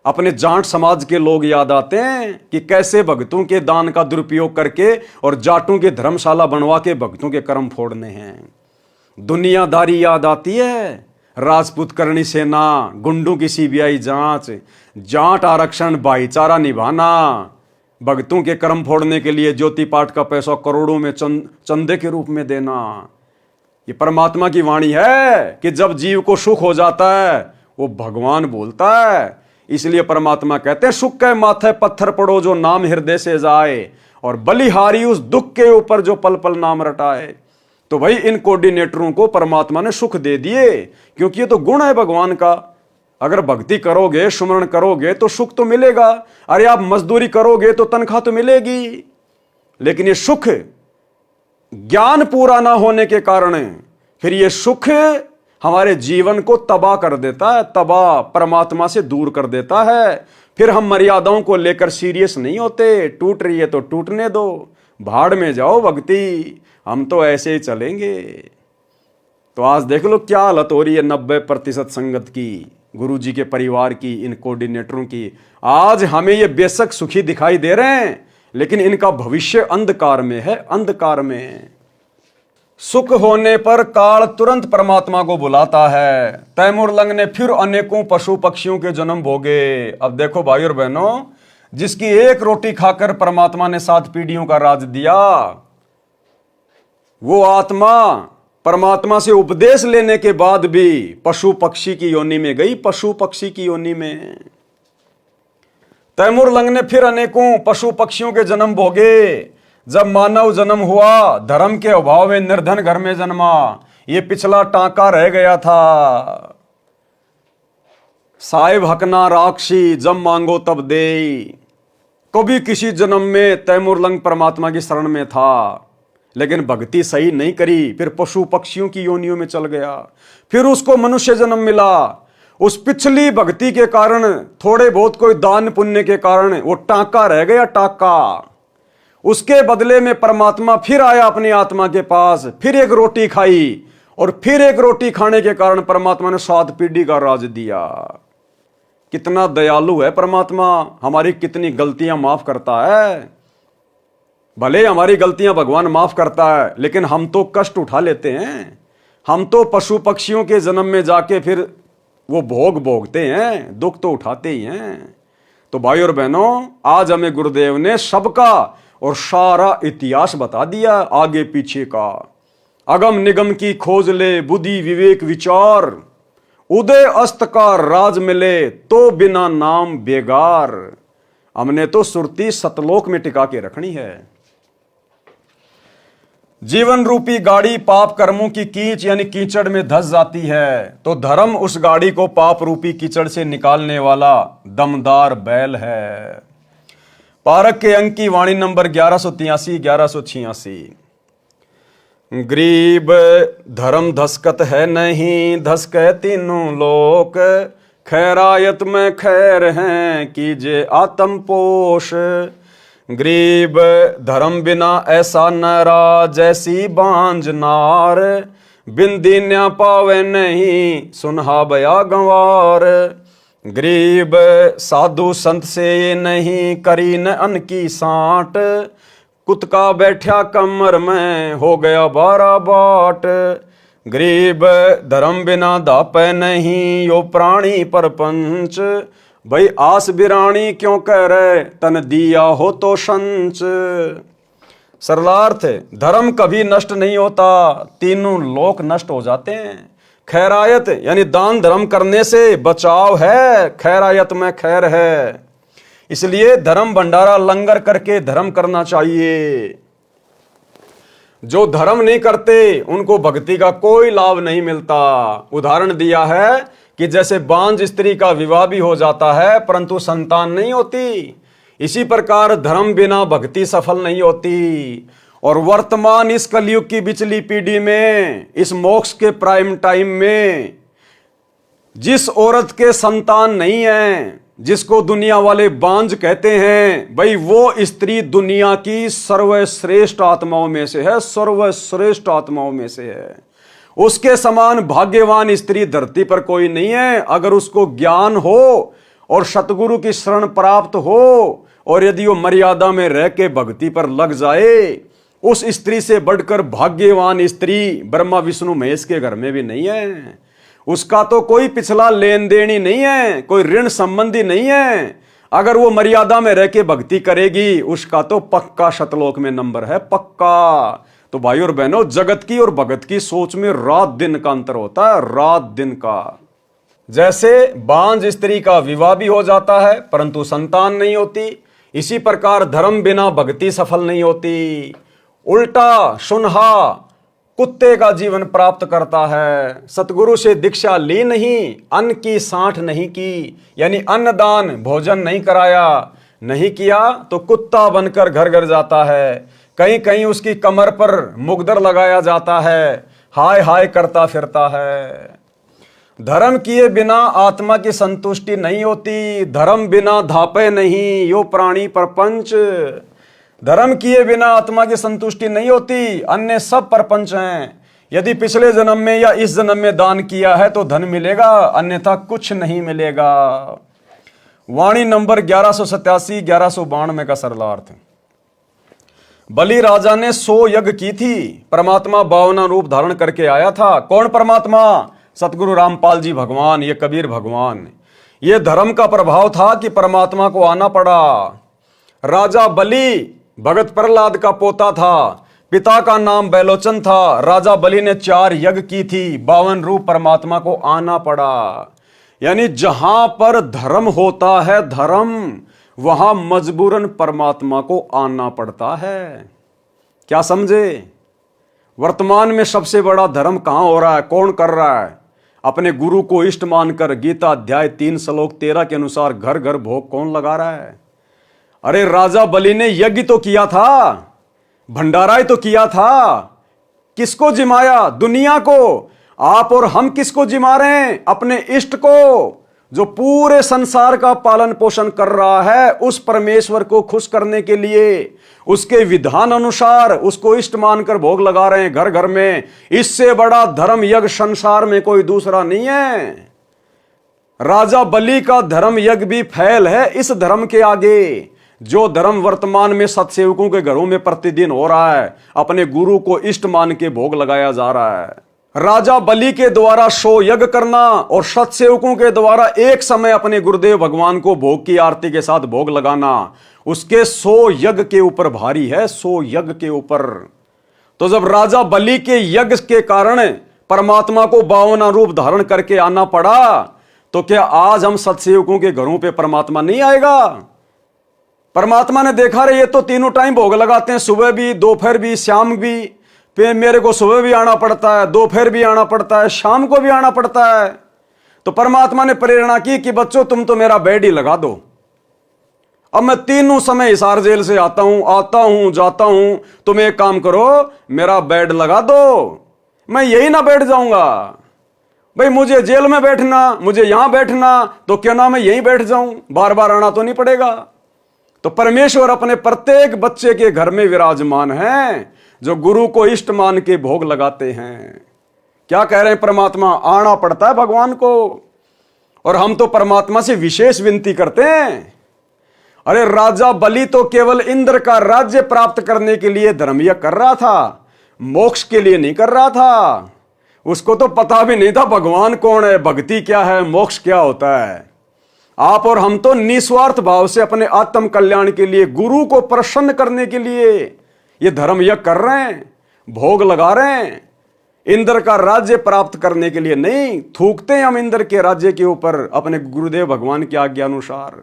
अपने जाट समाज के लोग याद आते हैं कि कैसे भक्तों के दान का दुरुपयोग करके और जाटों के धर्मशाला बनवा के भक्तों के कर्म फोड़ने हैं। दुनियादारी याद आती है, राजपूत करणी सेना, गुंडों की सीबीआई जांच, जाट आरक्षण, भाईचारा निभाना, भक्तों के कर्म फोड़ने के लिए ज्योति पाठ का पैसा करोड़ों में चंदे के रूप में देना। ये परमात्मा की वाणी है कि जब जीव को सुख हो जाता है वो भगवान बोलता है। इसलिए परमात्मा कहते हैं, सुख के माथे पत्थर पड़ो जो नाम हृदय से जाए, और बलिहारी उस दुख के ऊपर जो पल पल नाम रटाए। तो भाई इन कोऑर्डिनेटरों को परमात्मा ने सुख दे दिए, क्योंकि ये तो गुण है भगवान का। अगर भक्ति करोगे, सुमरण करोगे तो सुख तो मिलेगा। अरे आप मजदूरी करोगे तो तनख्वाह तो मिलेगी। लेकिन ये सुख ज्ञान पूरा ना होने के कारण फिर ये सुख हमारे जीवन को तबाह कर देता है, तबाह, परमात्मा से दूर कर देता है। फिर हम मर्यादाओं को लेकर सीरियस नहीं होते। टूट रही है तो टूटने दो, भाड़ में जाओ भक्ति, हम तो ऐसे ही चलेंगे। तो आज देख लो क्या हालत हो रही है 90% संगत की, गुरुजी के परिवार की, इन कोऑर्डिनेटरों की। आज हमें ये बेशक सुखी दिखाई दे रहे हैं लेकिन इनका भविष्य अंधकार में है, अंधकार में। सुख होने पर काल तुरंत परमात्मा को बुलाता है। तैमूर लंग ने फिर अनेकों पशु पक्षियों के जन्म भोगे। अब देखो भाई और बहनों, जिसकी एक रोटी खाकर परमात्मा ने 7 पीढ़ियों का राज दिया, वो आत्मा परमात्मा से उपदेश लेने के बाद भी पशु पक्षी की योनि में गई, पशु पक्षी की योनि में। तैमूर लंग ने फिर अनेकों पशु पक्षियों के जन्म भोगे। जब मानव जन्म हुआ, धर्म के अभाव में निर्धन घर में जन्मा। ये पिछला टांका रह गया था। साहिब हकना राक्षी, जब मांगो तब दे। कभी किसी जन्म में तैमूर लंग परमात्मा की शरण में था, लेकिन भक्ति सही नहीं करी, फिर पशु पक्षियों की योनियों में चल गया। फिर उसको मनुष्य जन्म मिला। उस पिछली भक्ति के कारण, थोड़े बहुत कोई दान पुण्य के कारण वो टांका रह गया, टांका। उसके बदले में परमात्मा फिर आया अपनी आत्मा के पास, फिर एक रोटी खाई, और फिर एक रोटी खाने के कारण परमात्मा ने 7 पीढ़ी का राज दिया। कितना दयालु है परमात्मा, हमारी कितनी गलतियां माफ करता है। भले हमारी गलतियां भगवान माफ करता है, लेकिन हम तो कष्ट उठा लेते हैं। हम तो पशु पक्षियों के जन्म में जाके फिर वो भोग भोगते हैं, दुख तो उठाते ही हैं। तो भाई और बहनों, आज हमें गुरुदेव ने सबका और सारा इतिहास बता दिया, आगे पीछे का। अगम निगम की खोज ले, बुद्धि विवेक विचार, उदय अस्त का राज मिले तो बिना नाम बेगार। हमने तो सुरती सतलोक में टिका के रखनी है। जीवन रूपी गाड़ी पाप कर्मों की कीच यानी कीचड़ में धस जाती है, तो धर्म उस गाड़ी को पाप रूपी कीचड़ से निकालने वाला दमदार बैल है। पारक के अंक की वाणी नंबर 1183-1186। गरीब धर्म धसकत है नहीं, धसके तीनों लोक, खैरायत में खैर हैं कीजे आत्म पोष। गरीब धर्म बिना ऐसा नरा, जैसी बांझ नार, बिंदी न्या पावे नहीं, सुनहा बया गंवार। गरीब साधु संत से ये नहीं, करी न अन्न की सांट, कुतका बैठा कमर में हो गया 12 बाट। गरीब धर्म बिना दापे नहीं, यो प्राणी परपंच, भाई आस बिरानी क्यों कह रहे, तन दिया हो तो संच। सरलार्थ, धर्म कभी नष्ट नहीं होता, तीनों लोक नष्ट हो जाते हैं। खैरायत यानी दान धर्म करने से बचाव है, खैरायत में खैर है। इसलिए धर्म भंडारा लंगर करके धर्म करना चाहिए। जो धर्म नहीं करते उनको भक्ति का कोई लाभ नहीं मिलता। उदाहरण दिया है कि जैसे बांझ स्त्री का विवाह भी हो जाता है परंतु संतान नहीं होती, इसी प्रकार धर्म बिना भक्ति सफल नहीं होती। और वर्तमान इस कलयुग की बिचली पीढ़ी में, इस मोक्ष के प्राइम टाइम में, जिस औरत के संतान नहीं है, जिसको दुनिया वाले बांझ कहते हैं, भाई वो स्त्री दुनिया की सर्वश्रेष्ठ आत्माओं में से है, सर्वश्रेष्ठ आत्माओं में से है। उसके समान भाग्यवान स्त्री धरती पर कोई नहीं है। अगर उसको ज्ञान हो और सतगुरु की शरण प्राप्त हो, और यदि वो मर्यादा में रह के भक्ति पर लग जाए, उस स्त्री से बढ़कर भाग्यवान स्त्री ब्रह्मा विष्णु महेश के घर में भी नहीं है। उसका तो कोई पिछला लेन देन ही नहीं है, कोई ऋण संबंधी नहीं है। अगर वो मर्यादा में रह के भक्ति करेगी, उसका तो पक्का शतलोक में नंबर है, पक्का। तो भाई और बहनों, जगत की और भगत की सोच में रात दिन का अंतर होता है, रात दिन का। जैसे बांझ स्त्री का विवाह भी हो जाता है परंतु संतान नहीं होती, इसी प्रकार धर्म बिना भक्ति सफल नहीं होती। उल्टा सुनहा कुत्ते का जीवन प्राप्त करता है। सतगुरु से दीक्षा ली नहीं, अन्न की सांठ नहीं की, यानी अन्नदान भोजन नहीं कराया, नहीं किया तो कुत्ता बनकर घर घर जाता है। कहीं कहीं उसकी कमर पर मुगदर लगाया जाता है, हाय हाय करता फिरता है। धर्म किए बिना आत्मा की संतुष्टि नहीं होती, धर्म बिना धापे नहीं यो प्राणी प्रपंच। धर्म किए बिना आत्मा की संतुष्टि नहीं होती, अन्य सब परपंच हैं। यदि पिछले जन्म में या इस जन्म में दान किया है तो धन मिलेगा, अन्यथा कुछ नहीं मिलेगा। वाणी नंबर 1187 1192 का सरलार्थ। बलि राजा ने 100 यज्ञ की थी, परमात्मा 52 रूप धारण करके आया था। कौन परमात्मा? सतगुरु रामपाल जी भगवान, ये कबीर भगवान। ये धर्म का प्रभाव था कि परमात्मा को आना पड़ा। राजा बलि भगत प्रहलाद का पोता था, पिता का नाम बैलोचन था। राजा बलि ने 4 यज्ञ की थी, 52 रूप परमात्मा को आना पड़ा। यानी जहां पर धर्म होता है, धर्म, वहां मजबूरन परमात्मा को आना पड़ता है। क्या समझे? वर्तमान में सबसे बड़ा धर्म कहां हो रहा है, कौन कर रहा है? अपने गुरु को इष्ट मानकर गीता अध्याय 3 श्लोक 13 के अनुसार घर घर भोग कौन लगा रहा है? अरे राजा बलि ने यज्ञ तो किया था, भंडारा ही तो किया था। किसको जिमाया? दुनिया को। आप और हम किसको जिमा रहे हैं? अपने इष्ट को, जो पूरे संसार का पालन पोषण कर रहा है। उस परमेश्वर को खुश करने के लिए उसके विधान अनुसार उसको इष्ट मानकर भोग लगा रहे हैं घर घर में। इससे बड़ा धर्म यज्ञ संसार में कोई दूसरा नहीं है। राजा बलि का धर्म यज्ञ भी फैल है इस धर्म के आगे, जो धर्म वर्तमान में सतसेवकों के घरों में प्रतिदिन हो रहा है। अपने गुरु को इष्ट मान के भोग लगाया जा रहा है। राजा बलि के द्वारा 100 यज्ञ करना और सतसेवकों के द्वारा एक समय अपने गुरुदेव भगवान को भोग की आरती के साथ भोग लगाना, उसके 100 यज्ञ के ऊपर भारी है, 100 यज्ञ के ऊपर। तो जब राजा बलि के यज्ञ के कारण परमात्मा को 52 रूप धारण करके आना पड़ा, तो क्या आज हम सतसेवकों के घरों पे परमात्मा नहीं आएगा? परमात्मा ने देखा रे, ये तो तीनों टाइम भोग लगाते हैं, सुबह भी, दोपहर भी, शाम भी। फिर मेरे को सुबह भी आना पड़ता है, दोपहर भी आना पड़ता है, शाम को भी आना पड़ता है। तो परमात्मा ने प्रेरणा की कि बच्चों तुम तो मेरा बेड ही लगा दो। अब मैं तीनों समय हिसार जेल से आता हूं जाता हूं, तुम एक काम करो, मेरा बेड लगा दो, मैं यही ना बैठ जाऊंगा। भाई मुझे जेल में बैठना, मुझे यहां बैठना, तो क्यों ना मैं यहीं बैठ जाऊं, बार बार आना तो नहीं पड़ेगा। तो परमेश्वर अपने प्रत्येक बच्चे के घर में विराजमान है, जो गुरु को इष्ट मान के भोग लगाते हैं। क्या कह रहे हैं परमात्मा? आना पड़ता है भगवान को। और हम तो परमात्मा से विशेष विनती करते हैं। अरे राजा बलि तो केवल इंद्र का राज्य प्राप्त करने के लिए धर्मयज्ञ कर रहा था, मोक्ष के लिए नहीं कर रहा था। उसको तो पता भी नहीं था भगवान कौन है, भक्ति क्या है, मोक्ष क्या होता है। आप और हम तो निस्वार्थ भाव से अपने आत्म कल्याण के लिए, गुरु को प्रसन्न करने के लिए ये धर्म यज्ञ कर रहे हैं, भोग लगा रहे हैं। इंद्र का राज्य प्राप्त करने के लिए नहीं, थूकते हैं हम इंद्र के राज्य के ऊपर अपने गुरुदेव भगवान की आज्ञा अनुसार।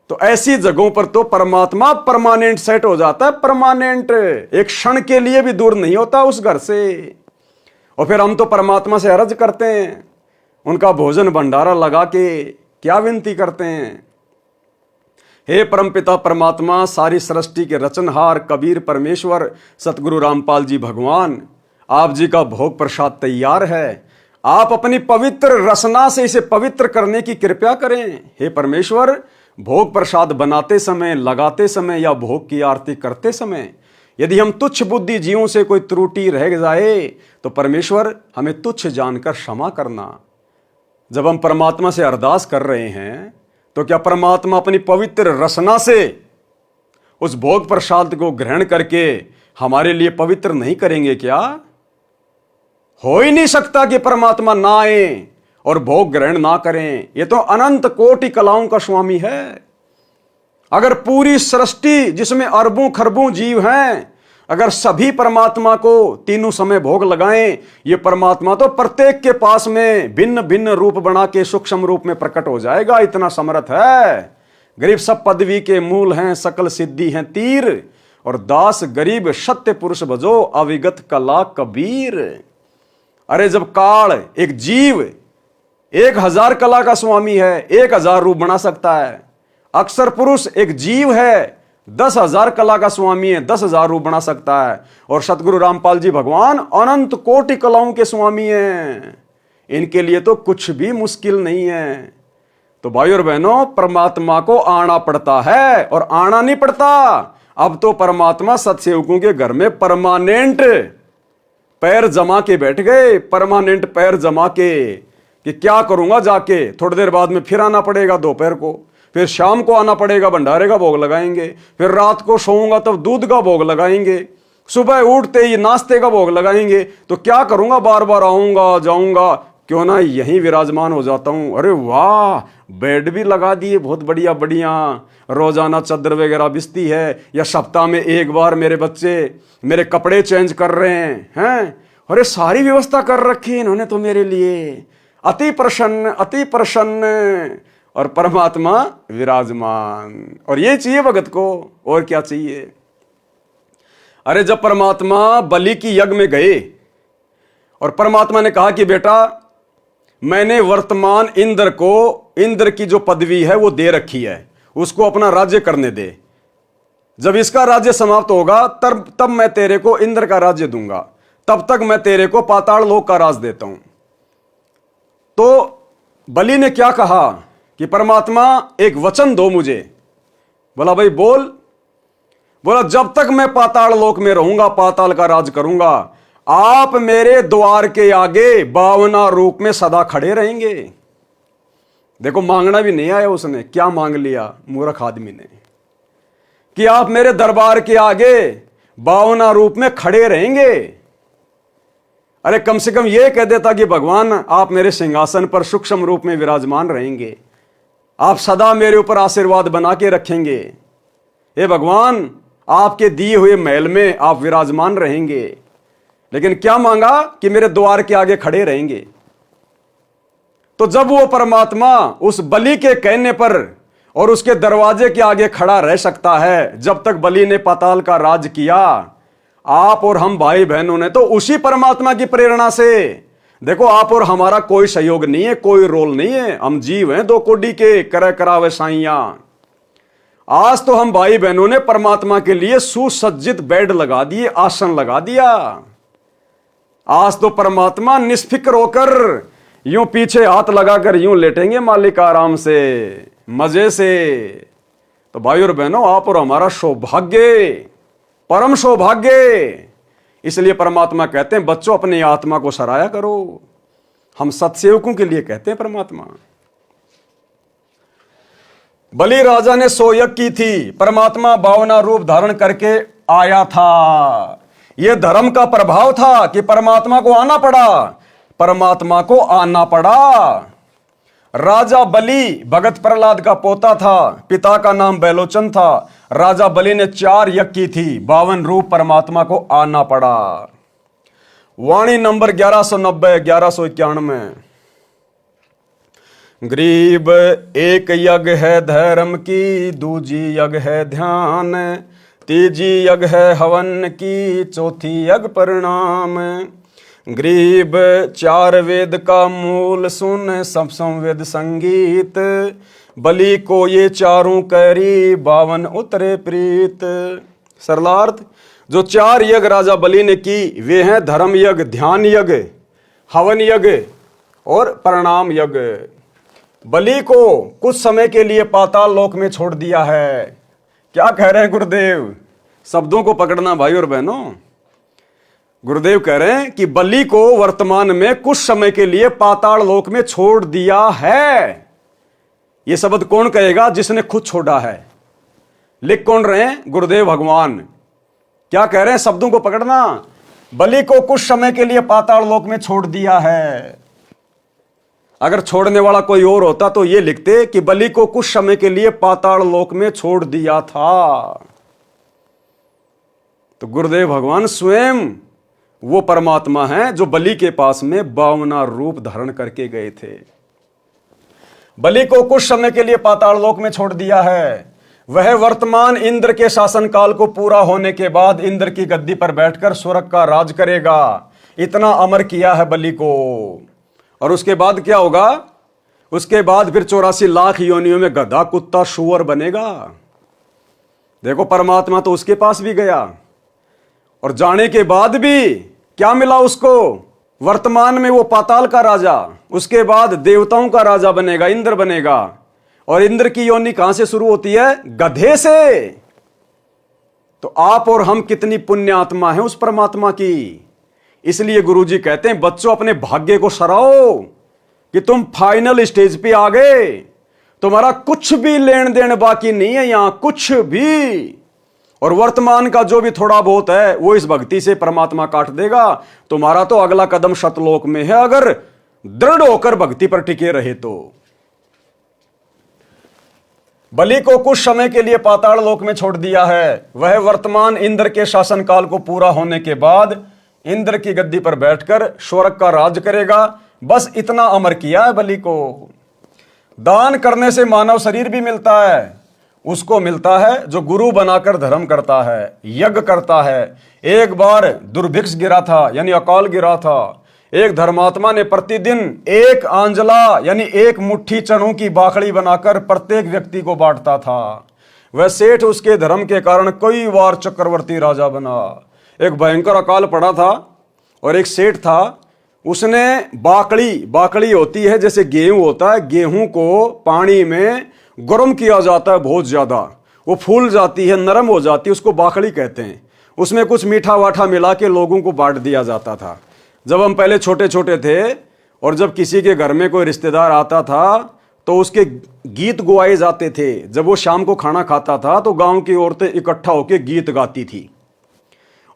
तो ऐसी जगहों पर तो परमात्मा परमानेंट सेट हो जाता है, परमानेंट, एक क्षण के लिए भी दूर नहीं होता उस घर से। और फिर हम तो परमात्मा से अर्ज करते हैं, उनका भोजन भंडारा लगा के क्या विनती करते हैं? हे परमपिता परमात्मा, सारी सृष्टि के रचनहार कबीर परमेश्वर सतगुरु रामपाल जी भगवान, आप जी का भोग प्रसाद तैयार है। आप अपनी पवित्र रसना से इसे पवित्र करने की कृपा करें। हे परमेश्वर, भोग प्रसाद बनाते समय, लगाते समय या भोग की आरती करते समय यदि हम तुच्छ बुद्धि जीवों से कोई त्रुटि रह जाए तो परमेश्वर हमें तुच्छ जानकर क्षमा करना। जब हम परमात्मा से अरदास कर रहे हैं तो क्या परमात्मा अपनी पवित्र रसना से उस भोग प्रसाद को ग्रहण करके हमारे लिए पवित्र नहीं करेंगे क्या? हो ही नहीं सकता कि परमात्मा ना आए और भोग ग्रहण ना करें। ये तो अनंत कोटि कलाओं का स्वामी है। अगर पूरी सृष्टि जिसमें अरबों खरबों जीव हैं, अगर सभी परमात्मा को तीनों समय भोग लगाएं, ये परमात्मा तो प्रत्येक के पास में भिन्न भिन्न रूप बना के सूक्ष्म रूप में प्रकट हो जाएगा। इतना समर्थ है। गरीब सब पदवी के मूल हैं, सकल सिद्धि हैं तीर, और दास गरीब सत्य पुरुष भजो, अविगत कला कबीर। अरे जब काल एक जीव 1000 कला का स्वामी है, 1000 रूप बना सकता है। अक्षर पुरुष एक जीव है, 10,000 कला का स्वामी है, 10,000 रूप बना सकता है। और सतगुरु रामपाल जी भगवान अनंत कोटि कलाओं के स्वामी हैं। इनके लिए तो कुछ भी मुश्किल नहीं है। तो भाई और बहनों, परमात्मा को आना पड़ता है और आना नहीं पड़ता। अब तो परमात्मा सत्सेवकों के घर में परमानेंट पैर जमा के बैठ गए, परमानेंट पैर जमा के, कि क्या करूंगा जाके, थोड़ी देर बाद में फिर आना पड़ेगा दोपहर को, फिर शाम को आना पड़ेगा, भंडारे का भोग लगाएंगे, फिर रात को सोऊंगा तब दूध का भोग लगाएंगे, सुबह उठते ही नाश्ते का भोग लगाएंगे। तो क्या करूंगा, बार बार आऊंगा जाऊंगा, क्यों ना यहीं विराजमान हो जाता हूं। अरे वाह, बेड भी लगा दिए बहुत बढ़िया बढ़िया, रोजाना चादर वगैरह बिछती है, या सप्ताह में एक बार मेरे बच्चे मेरे कपड़े चेंज कर रहे हैं। अरे सारी व्यवस्था कर रखी है इन्होंने तो मेरे लिए। अति प्रसन्न, अति प्रसन्न। और परमात्मा विराजमान। और ये चाहिए भगत को, और क्या चाहिए। अरे जब परमात्मा बलि की यज्ञ में गए और परमात्मा ने कहा कि बेटा, मैंने वर्तमान इंद्र को, इंद्र की जो पदवी है वो दे रखी है, उसको अपना राज्य करने दे। जब इसका राज्य समाप्त होगा तब मैं तेरे को इंद्र का राज्य दूंगा, तब तक मैं तेरे को पाताल लोक का राज देता हूं। तो बलि ने क्या कहा कि परमात्मा एक वचन दो मुझे। बोला भाई बोल। बोला जब तक मैं पाताल लोक में रहूंगा, पाताल का राज करूंगा, आप मेरे द्वार के आगे 52 रूप में सदा खड़े रहेंगे। देखो, मांगना भी नहीं आया उसने, क्या मांग लिया मूर्ख आदमी ने, कि आप मेरे दरबार के आगे 52 रूप में खड़े रहेंगे। अरे कम से कम यह कह देता कि भगवान आप मेरे सिंहासन पर सूक्ष्म रूप में विराजमान रहेंगे, आप सदा मेरे ऊपर आशीर्वाद बना के रखेंगे। हे भगवान, आपके दिए हुए महल में आप विराजमान रहेंगे। लेकिन क्या मांगा कि मेरे द्वार के आगे खड़े रहेंगे। तो जब वो परमात्मा उस बलि के कहने पर और उसके दरवाजे के आगे खड़ा रह सकता है, जब तक बलि ने पाताल का राज किया, आप और हम भाई बहनों ने तो उसी परमात्मा की प्रेरणा से, देखो आप और हमारा कोई सहयोग नहीं है, कोई रोल नहीं है, हम जीव हैं 2 कोड़ी के, कर करावे साइया। आज तो हम भाई बहनों ने परमात्मा के लिए सुसज्जित बेड लगा दिए, आसन लगा दिया। आज तो परमात्मा निष्फिक्र होकर यूं पीछे हाथ लगाकर यूं लेटेंगे मालिक आराम से, मजे से। तो भाई और बहनों, आप और हमारा सौभाग्य, परम सौभाग्य। इसलिए परमात्मा कहते हैं बच्चों अपनी आत्मा को सराया करो। हम सत्सेवकों के लिए कहते हैं परमात्मा। बलि राजा ने 100 यज्ञ की थी, परमात्मा 52 रूप धारण करके आया था। यह धर्म का प्रभाव था कि परमात्मा को आना पड़ा, परमात्मा को आना पड़ा। राजा बलि भगत प्रहलाद का पोता था, पिता का नाम बैलोचन था। राजा बलि ने 4 यज्ञ की थी, 52 रूप परमात्मा को आना पड़ा। वाणी नंबर 1190 1191। गरीब एक यज्ञ है धर्म की, दूजी यज्ञ है ध्यान, तीजी यज्ञ है हवन की, चौथी यज्ञ परिणाम। गरीब 4 वेद का मूल सुन, सब संवेद संगीत, बलि को ये चारों कैरी 52 उतरे प्रीत। सरलार्थ, जो 4 यज्ञ राजा बलि ने की वे हैं धर्म यज्ञ, ध्यान यज्ञ, हवन यज्ञ और प्रणाम यज्ञ। बलि को कुछ समय के लिए पाताल लोक में छोड़ दिया है। क्या कह रहे हैं गुरुदेव? शब्दों को पकड़ना भाई और बहनों। गुरुदेव कह रहे हैं कि बलि को वर्तमान में कुछ समय के लिए पाताल लोक में छोड़ दिया है। यह शब्द कौन कहेगा? जिसने खुद छोड़ा है। लिख कौन रहे हैं? गुरुदेव भगवान। क्या कह रहे हैं? शब्दों को पकड़ना। बलि को कुछ समय के लिए पाताल लोक में छोड़ दिया है। अगर छोड़ने वाला कोई और होता तो यह लिखते कि बलि को कुछ समय के लिए पाताल लोक में छोड़ दिया था। तो गुरुदेव भगवान स्वयं वो परमात्मा है जो बलि के पास में 52 रूप धारण करके गए थे। बलि को कुछ समय के लिए पाताल लोक में छोड़ दिया है। वह वर्तमान इंद्र के शासन काल को पूरा होने के बाद इंद्र की गद्दी पर बैठकर स्वर्ग का राज करेगा। इतना अमर किया है बलि को। और उसके बाद क्या होगा? उसके बाद फिर 84 लाख योनियों में गधा, कुत्ता, शुअर बनेगा। देखो, परमात्मा तो उसके पास भी गया और जाने के बाद भी क्या मिला उसको? वर्तमान में वो पाताल का राजा, उसके बाद देवताओं का राजा बनेगा, इंद्र बनेगा। और इंद्र की योनि कहां से शुरू होती है? गधे से। तो आप और हम कितनी पुण्य आत्मा है उस परमात्मा की। इसलिए गुरुजी कहते हैं बच्चों अपने भाग्य को सराहो कि तुम फाइनल स्टेज पे आ गए। तुम्हारा कुछ भी लेन देन बाकी नहीं है यहां, कुछ भी। और वर्तमान का जो भी थोड़ा बहुत है वो इस भक्ति से परमात्मा काट देगा। तुम्हारा तो अगला कदम शतलोक में है, अगर दृढ़ होकर भक्ति पर टिके रहे तो। बलि को कुछ समय के लिए पाताल लोक में छोड़ दिया है। वह वर्तमान इंद्र के शासन काल को पूरा होने के बाद इंद्र की गद्दी पर बैठकर स्वर्ग का राज करेगा। बस इतना अमर किया है बलि को। दान करने से मानव शरीर भी मिलता है। उसको मिलता है जो गुरु बनाकर धर्म करता है, यज्ञ करता है। एक बार दुर्भिक्ष गिरा था, यानी अकाल गिरा था। एक धर्मात्मा ने प्रतिदिन 1 आंजला यानी 1 मुट्ठी चनों की बाखड़ी बनाकर प्रत्येक व्यक्ति को बांटता था। वह सेठ उसके धर्म के कारण कई बार चक्रवर्ती राजा बना। एक भयंकर अकाल पड़ा था और एक सेठ था, उसने बाकड़ी होती है जैसे गेहूं होता है, गेहूं को पानी में गर्म किया जाता है बहुत ज्यादा, वो फूल जाती है, नरम हो जाती है, उसको बाकड़ी कहते हैं। उसमें कुछ मीठा वाठा मिला के लोगों को बांट दिया जाता था। जब हम पहले छोटे छोटे थे और जब किसी के घर में कोई रिश्तेदार आता था तो उसके गीत गुआए जाते थे। जब वो शाम को खाना खाता था तो गांव की औरतें इकट्ठा होकर गीत गाती थी।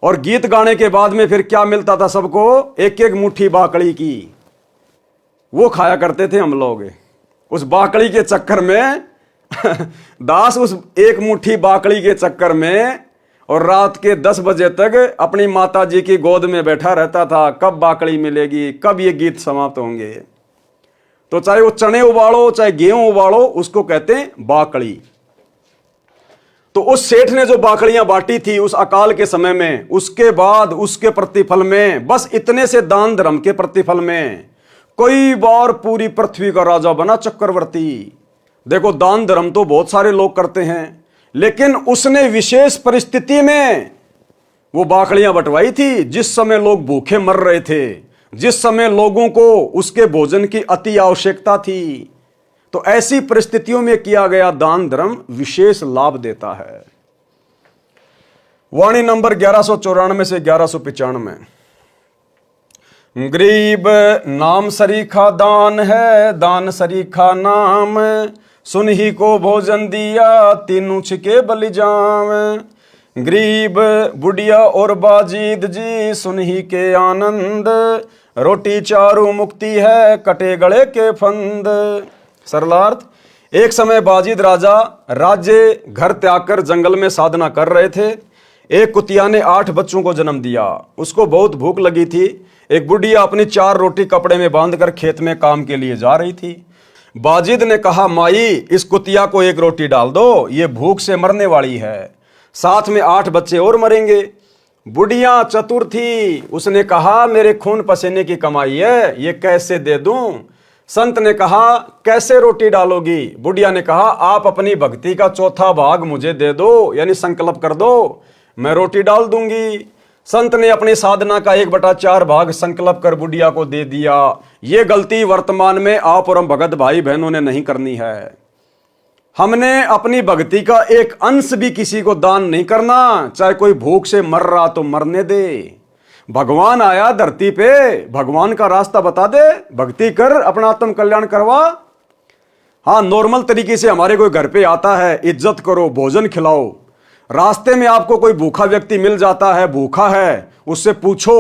और गीत गाने के बाद में फिर क्या मिलता था सबको? 1-1 मुट्ठी बाकड़ी की। वो खाया करते थे हम लोग। उस बाकड़ी के चक्कर में दास उस 1 मुट्ठी बाकड़ी के चक्कर में और रात के 10 बजे तक अपनी माता जी की गोद में बैठा रहता था। कब बाकड़ी मिलेगी, कब ये गीत समाप्त होंगे। तो चाहे वो चने उबालो चाहे गेहूं उबालो, उसको कहते हैं बाकड़ी। तो उस सेठ ने जो बाकड़ियां बांटी थी उस अकाल के समय में, उसके बाद उसके प्रतिफल में, बस इतने से दान धर्म के प्रतिफल में कई बार पूरी पृथ्वी का राजा बना, चक्रवर्ती। देखो, दान धर्म तो बहुत सारे लोग करते हैं, लेकिन उसने विशेष परिस्थिति में वो बाकड़ियां बंटवाई थी जिस समय लोग भूखे मर रहे थे, जिस समय लोगों को उसके भोजन की अति आवश्यकता थी। तो ऐसी परिस्थितियों में किया गया दान धर्म विशेष लाभ देता है। वाणी नंबर 1194 से 1195। गरीब नाम सरीखा दान है, दान सरीखा नाम, सुन ही को भोजन दिया, तीनों छिके बलिजाम। गरीब बुढ़िया और बाजीद जी, सुन ही के आनंद, रोटी चारू मुक्ति है, कटे गले के फंद। सरलार्थ, एक समय बाजीद राजा राज्य घर त्याग कर जंगल में साधना कर रहे थे। एक कुतिया ने 8 बच्चों को जन्म दिया। उसको बहुत भूख लगी थी। एक बुढ़िया अपनी 4 रोटी कपड़े में बांधकर खेत में काम के लिए जा रही थी। बाजिद ने कहा, माई इस कुतिया को 1 रोटी डाल दो, ये भूख से मरने वाली है, साथ में 8 बच्चे और मरेंगे। बुढ़िया चतुर थी, उसने कहा मेरे खून पसीने की कमाई है, ये कैसे दे दूं। संत ने कहा कैसे रोटी डालोगी? बुढ़िया ने कहा आप अपनी भक्ति का चौथा भाग मुझे दे दो, यानी संकल्प कर दो, मैं रोटी डाल दूंगी। संत ने अपनी साधना का 1/4 भाग संकल्प कर बुढ़िया को दे दिया। ये गलती वर्तमान में आप और हम भगत भाई बहनों ने नहीं करनी है। हमने अपनी भक्ति का एक अंश भी किसी को दान नहीं करना, चाहे कोई भूख से मर रहा तो मरने दे। भगवान आया धरती पे, भगवान का रास्ता बता दे, भक्ति कर, अपना आत्म कल्याण करवा। हाँ, नॉर्मल तरीके से हमारे कोई घर पे आता है, इज्जत करो, भोजन खिलाओ। रास्ते में आपको कोई भूखा व्यक्ति मिल जाता है, भूखा है, उससे पूछो,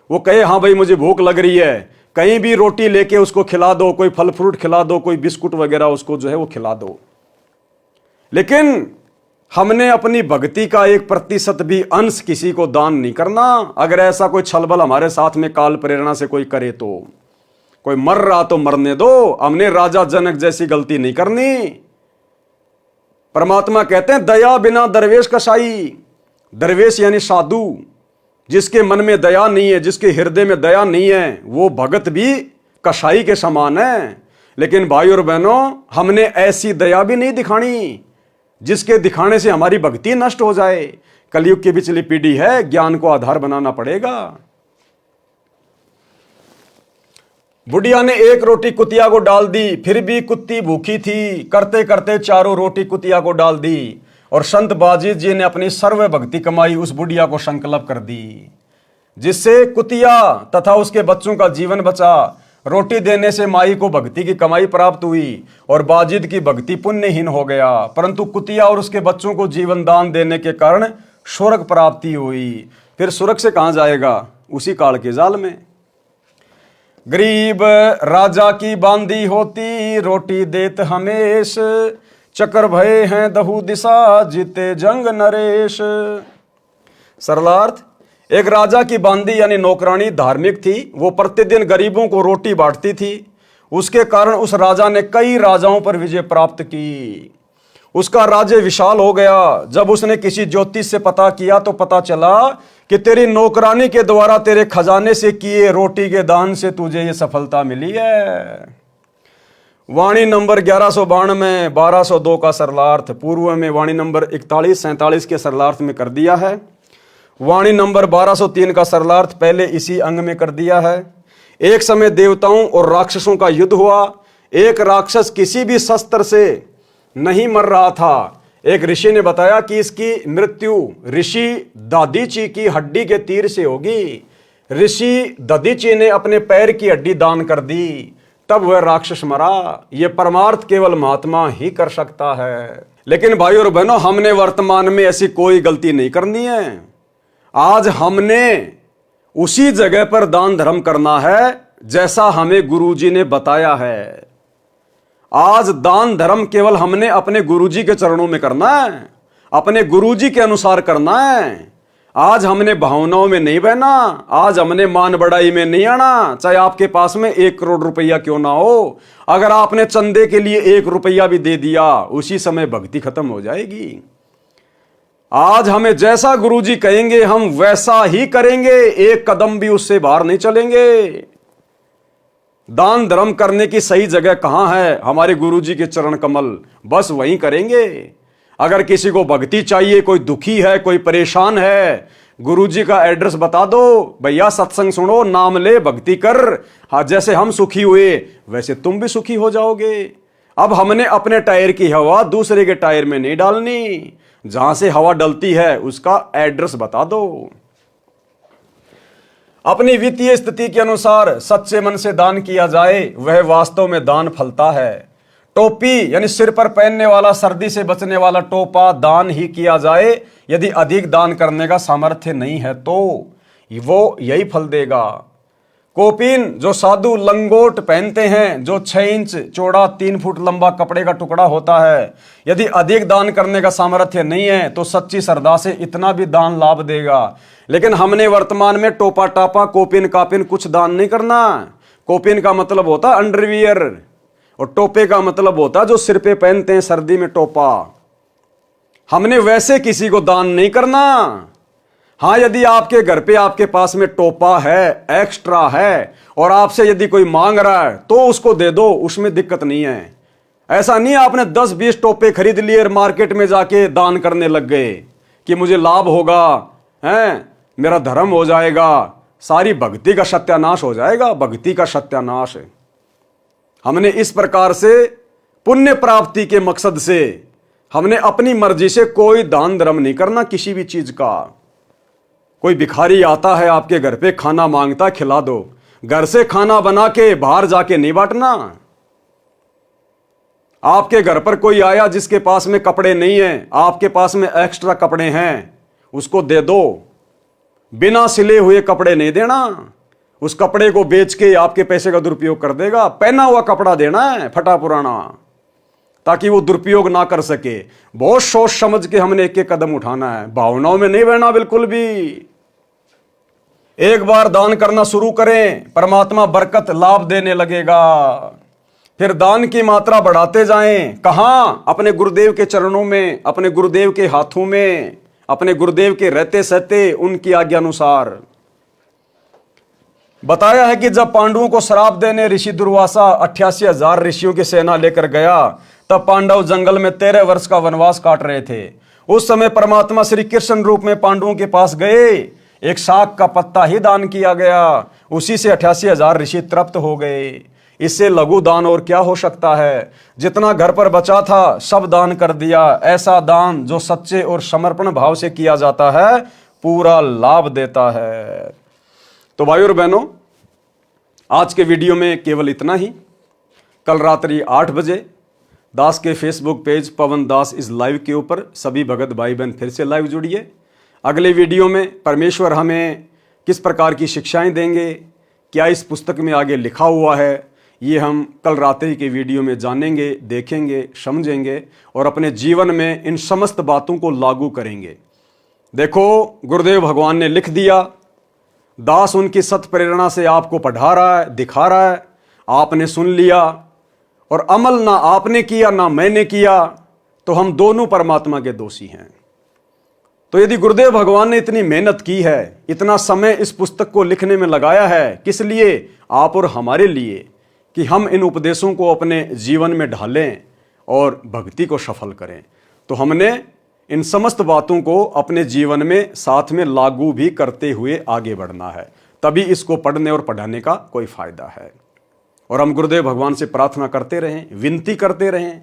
वो कहे हाँ भाई मुझे भूख लग रही है, कहीं भी रोटी लेके उसको खिला दो, कोई फल फ्रूट खिला दो, कोई बिस्कुट वगैरह उसको जो है वो खिला दो। लेकिन हमने अपनी भक्ति का 1% भी अंश किसी को दान नहीं करना। अगर ऐसा कोई छलबल हमारे साथ में काल प्रेरणा से कोई करे तो, कोई मर रहा तो मरने दो, हमने राजा जनक जैसी गलती नहीं करनी। परमात्मा कहते हैं दया बिना दरवेश कसाई। दरवेश यानी साधु, जिसके मन में दया नहीं है, जिसके हृदय में दया नहीं है, वो भगत भी कसाई के समान है। लेकिन भाई और बहनों, हमने ऐसी दया भी नहीं दिखानी जिसके दिखाने से हमारी भक्ति नष्ट हो जाए। कलयुग की पिछली पीढ़ी है, ज्ञान को आधार बनाना पड़ेगा। बुढ़िया ने 1 रोटी कुतिया को डाल दी, फिर भी कुत्ती भूखी थी। करते करते 4 रोटी कुतिया को डाल दी और संत बाजीत जी ने अपनी सर्व भक्ति कमाई उस बुढ़िया को संकल्प कर दी, जिससे कुतिया तथा उसके बच्चों का जीवन बचा। रोटी देने से माई को भक्ति की कमाई प्राप्त हुई और बाजिद की भक्ति पुण्यहीन हो गया, परंतु कुतिया और उसके बच्चों को जीवन दान देने के कारण स्वर्ग प्राप्ति हुई। फिर स्वर्ग से कहां जाएगा? उसी काल के जाल में। गरीब राजा की बांदी होती, रोटी देत हमेश, चक्कर भये हैं दहु दिशा, जीते जंग नरेश। सरलार्थ, एक राजा की बांदी यानी नौकरानी धार्मिक थी। वो प्रतिदिन गरीबों को रोटी बांटती थी। उसके कारण उस राजा ने कई राजाओं पर विजय प्राप्त की। उसका राज्य विशाल हो गया। जब उसने किसी ज्योतिष से पता किया तो पता चला कि तेरी नौकरानी के द्वारा तेरे खजाने से किए रोटी के दान से तुझे ये सफलता मिली है। वाणी नंबर 1192 1202 का सरलार्थ पूर्व में वाणी नंबर 41-47 के सरलार्थ में कर दिया है। वाणी नंबर 1203 का सरलार्थ पहले इसी अंग में कर दिया है। एक समय देवताओं और राक्षसों का युद्ध हुआ। एक राक्षस किसी भी शस्त्र से नहीं मर रहा था। एक ऋषि ने बताया कि इसकी मृत्यु ऋषि दधीचि की हड्डी के तीर से होगी। ऋषि दधीचि ने अपने पैर की हड्डी दान कर दी, तब वह राक्षस मरा। यह परमार्थ केवल महात्मा ही कर सकता है। लेकिन भाई और बहनों, हमने वर्तमान में ऐसी कोई गलती नहीं करनी है। आज हमने उसी जगह पर दान धर्म करना है जैसा हमें गुरुजी ने बताया है। आज दान धर्म केवल हमने अपने गुरुजी के चरणों में करना है, अपने गुरुजी के अनुसार करना है। आज हमने भावनाओं में नहीं बहना, आज हमने मान बढ़ाई में नहीं आना। चाहे आपके पास में 1 करोड़ रुपया क्यों ना हो, अगर आपने चंदे के लिए 1 रुपया भी दे दिया, उसी समय भक्ति खत्म हो जाएगी। आज हमें जैसा गुरुजी कहेंगे हम वैसा ही करेंगे, एक कदम भी उससे बाहर नहीं चलेंगे। दान धर्म करने की सही जगह कहां है? हमारे गुरुजी के चरण कमल, बस वहीं करेंगे। अगर किसी को भक्ति चाहिए, कोई दुखी है, कोई परेशान है, गुरुजी का एड्रेस बता दो, भैया सत्संग सुनो, नाम ले, भक्ति कर। हाँ, जैसे हम सुखी हुए वैसे तुम भी सुखी हो जाओगे। अब हमने अपने टायर की हवा दूसरे के टायर में नहीं डालनी। जहां से हवा डलती है उसका एड्रेस बता दो। अपनी वित्तीय स्थिति के अनुसार सच्चे मन से दान किया जाए, वह वास्तव में दान फलता है। टोपी यानी सिर पर पहनने वाला, सर्दी से बचने वाला टोपा दान ही किया जाए। यदि अधिक दान करने का सामर्थ्य नहीं है तो वो यही फल देगा। कोपीन जो साधु लंगोट पहनते हैं, जो 6 इंच चौड़ा 3 फुट लंबा कपड़े का टुकड़ा होता है, यदि अधिक दान करने का सामर्थ्य नहीं है तो सच्ची श्रद्धा से इतना भी दान लाभ देगा। लेकिन हमने वर्तमान में टोपा टापा कोपिन कापिन कुछ दान नहीं करना। कोपिन का मतलब होता है अंडरवियर और टोपे का मतलब होता है जो सिर पे पहनते हैं सर्दी में टोपा। हमने वैसे किसी को दान नहीं करना। हाँ, यदि आपके घर पे आपके पास में टोपा है, एक्स्ट्रा है, और आपसे यदि कोई मांग रहा है तो उसको दे दो, उसमें दिक्कत नहीं है। ऐसा नहीं आपने 10-20 टोपे खरीद लिए और मार्केट में जाके दान करने लग गए कि मुझे लाभ होगा, हैं, मेरा धर्म हो जाएगा, सारी भक्ति का सत्यानाश हो जाएगा। भक्ति का सत्यानाश है। हमने इस प्रकार से पुण्य प्राप्ति के मकसद से हमने अपनी मर्जी से कोई दान धर्म नहीं करना किसी भी चीज का। कोई भिखारी आता है आपके घर पे, खाना मांगता, खिला दो। घर से खाना बना के बाहर जाके नहीं बांटना। आपके घर पर कोई आया जिसके पास में कपड़े नहीं है, आपके पास में एक्स्ट्रा कपड़े हैं, उसको दे दो। बिना सिले हुए कपड़े नहीं देना। उस कपड़े को बेच के आपके पैसे का दुरुपयोग कर देगा। पहना हुआ कपड़ा देना है, फटा पुराना, ताकि वो दुरुपयोग ना कर सके। बहुत सोच समझ के हमने एक एक कदम उठाना है, भावनाओं में नहीं बहना बिल्कुल भी। एक बार दान करना शुरू करें, परमात्मा बरकत लाभ देने लगेगा। फिर दान की मात्रा बढ़ाते जाएं। कहां? अपने गुरुदेव के चरणों में, अपने गुरुदेव के हाथों में, अपने गुरुदेव के रहते सहते उनकी आज्ञा अनुसार। बताया है कि जब पांडवों को श्राप देने ऋषि दुर्वासा 88,000 ऋषियों की सेना लेकर गया, तब पांडव जंगल में 13 वर्ष का वनवास काट रहे थे। उस समय परमात्मा श्री कृष्ण रूप में पांडवों के पास गए। एक शाक का पत्ता ही दान किया गया, उसी से 88,000 ऋषि तृप्त हो गए। इससे लघु दान और क्या हो सकता है। जितना घर पर बचा था सब दान कर दिया। ऐसा दान जो सच्चे और समर्पण भाव से किया जाता है पूरा लाभ देता है। तो भाइयों और बहनों, आज के वीडियो में केवल इतना ही। कल रात्रि 8 बजे दास के Facebook page Pawan Das is live के ऊपर सभी भगत भाई बहन फिर से लाइव जुड़िए। अगले वीडियो में परमेश्वर हमें किस प्रकार की शिक्षाएं देंगे, क्या इस पुस्तक में आगे लिखा हुआ है, ये हम कल रात्रि के वीडियो में जानेंगे, देखेंगे, समझेंगे और अपने जीवन में इन समस्त बातों को लागू करेंगे। देखो, गुरुदेव भगवान ने लिख दिया, दास उनकी सत प्रेरणा से आपको पढ़ा रहा है, दिखा रहा है, आपने सुन लिया और अमल ना आपने किया ना मैंने किया, तो हम दोनों परमात्मा के दोषी हैं। तो यदि गुरुदेव भगवान ने इतनी मेहनत की है, इतना समय इस पुस्तक को लिखने में लगाया है, किस लिए? आप और हमारे लिए, कि हम इन उपदेशों को अपने जीवन में ढालें और भक्ति को सफल करें। तो हमने इन समस्त बातों को अपने जीवन में साथ में लागू भी करते हुए आगे बढ़ना है, तभी इसको पढ़ने और पढ़ाने का कोई फायदा है। और हम गुरुदेव भगवान से प्रार्थना करते रहें, विनती करते रहें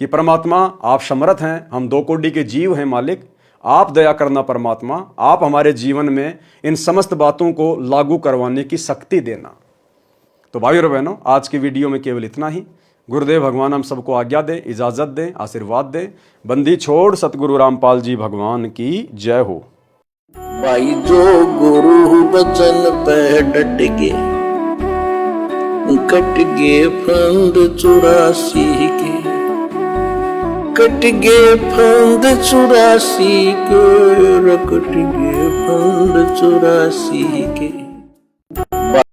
कि परमात्मा आप समर्थ हैं, हम 2 कोटि के जीव हैं मालिक, आप दया करना परमात्मा, आप हमारे जीवन में इन समस्त बातों को लागू करवाने की शक्ति देना। तो भाइयों और बहनों, आज की वीडियो में केवल इतना ही। गुरुदेव भगवान हम सबको आज्ञा दे, इजाजत दे, आशीर्वाद दे। बंदी छोड़ सतगुरु रामपाल जी भगवान की जय हो। भाई जो गुरु बचन पे डट गए, कट गए फंद 84 के, कट गए फंद 84 के, कट गए फंद 84 के।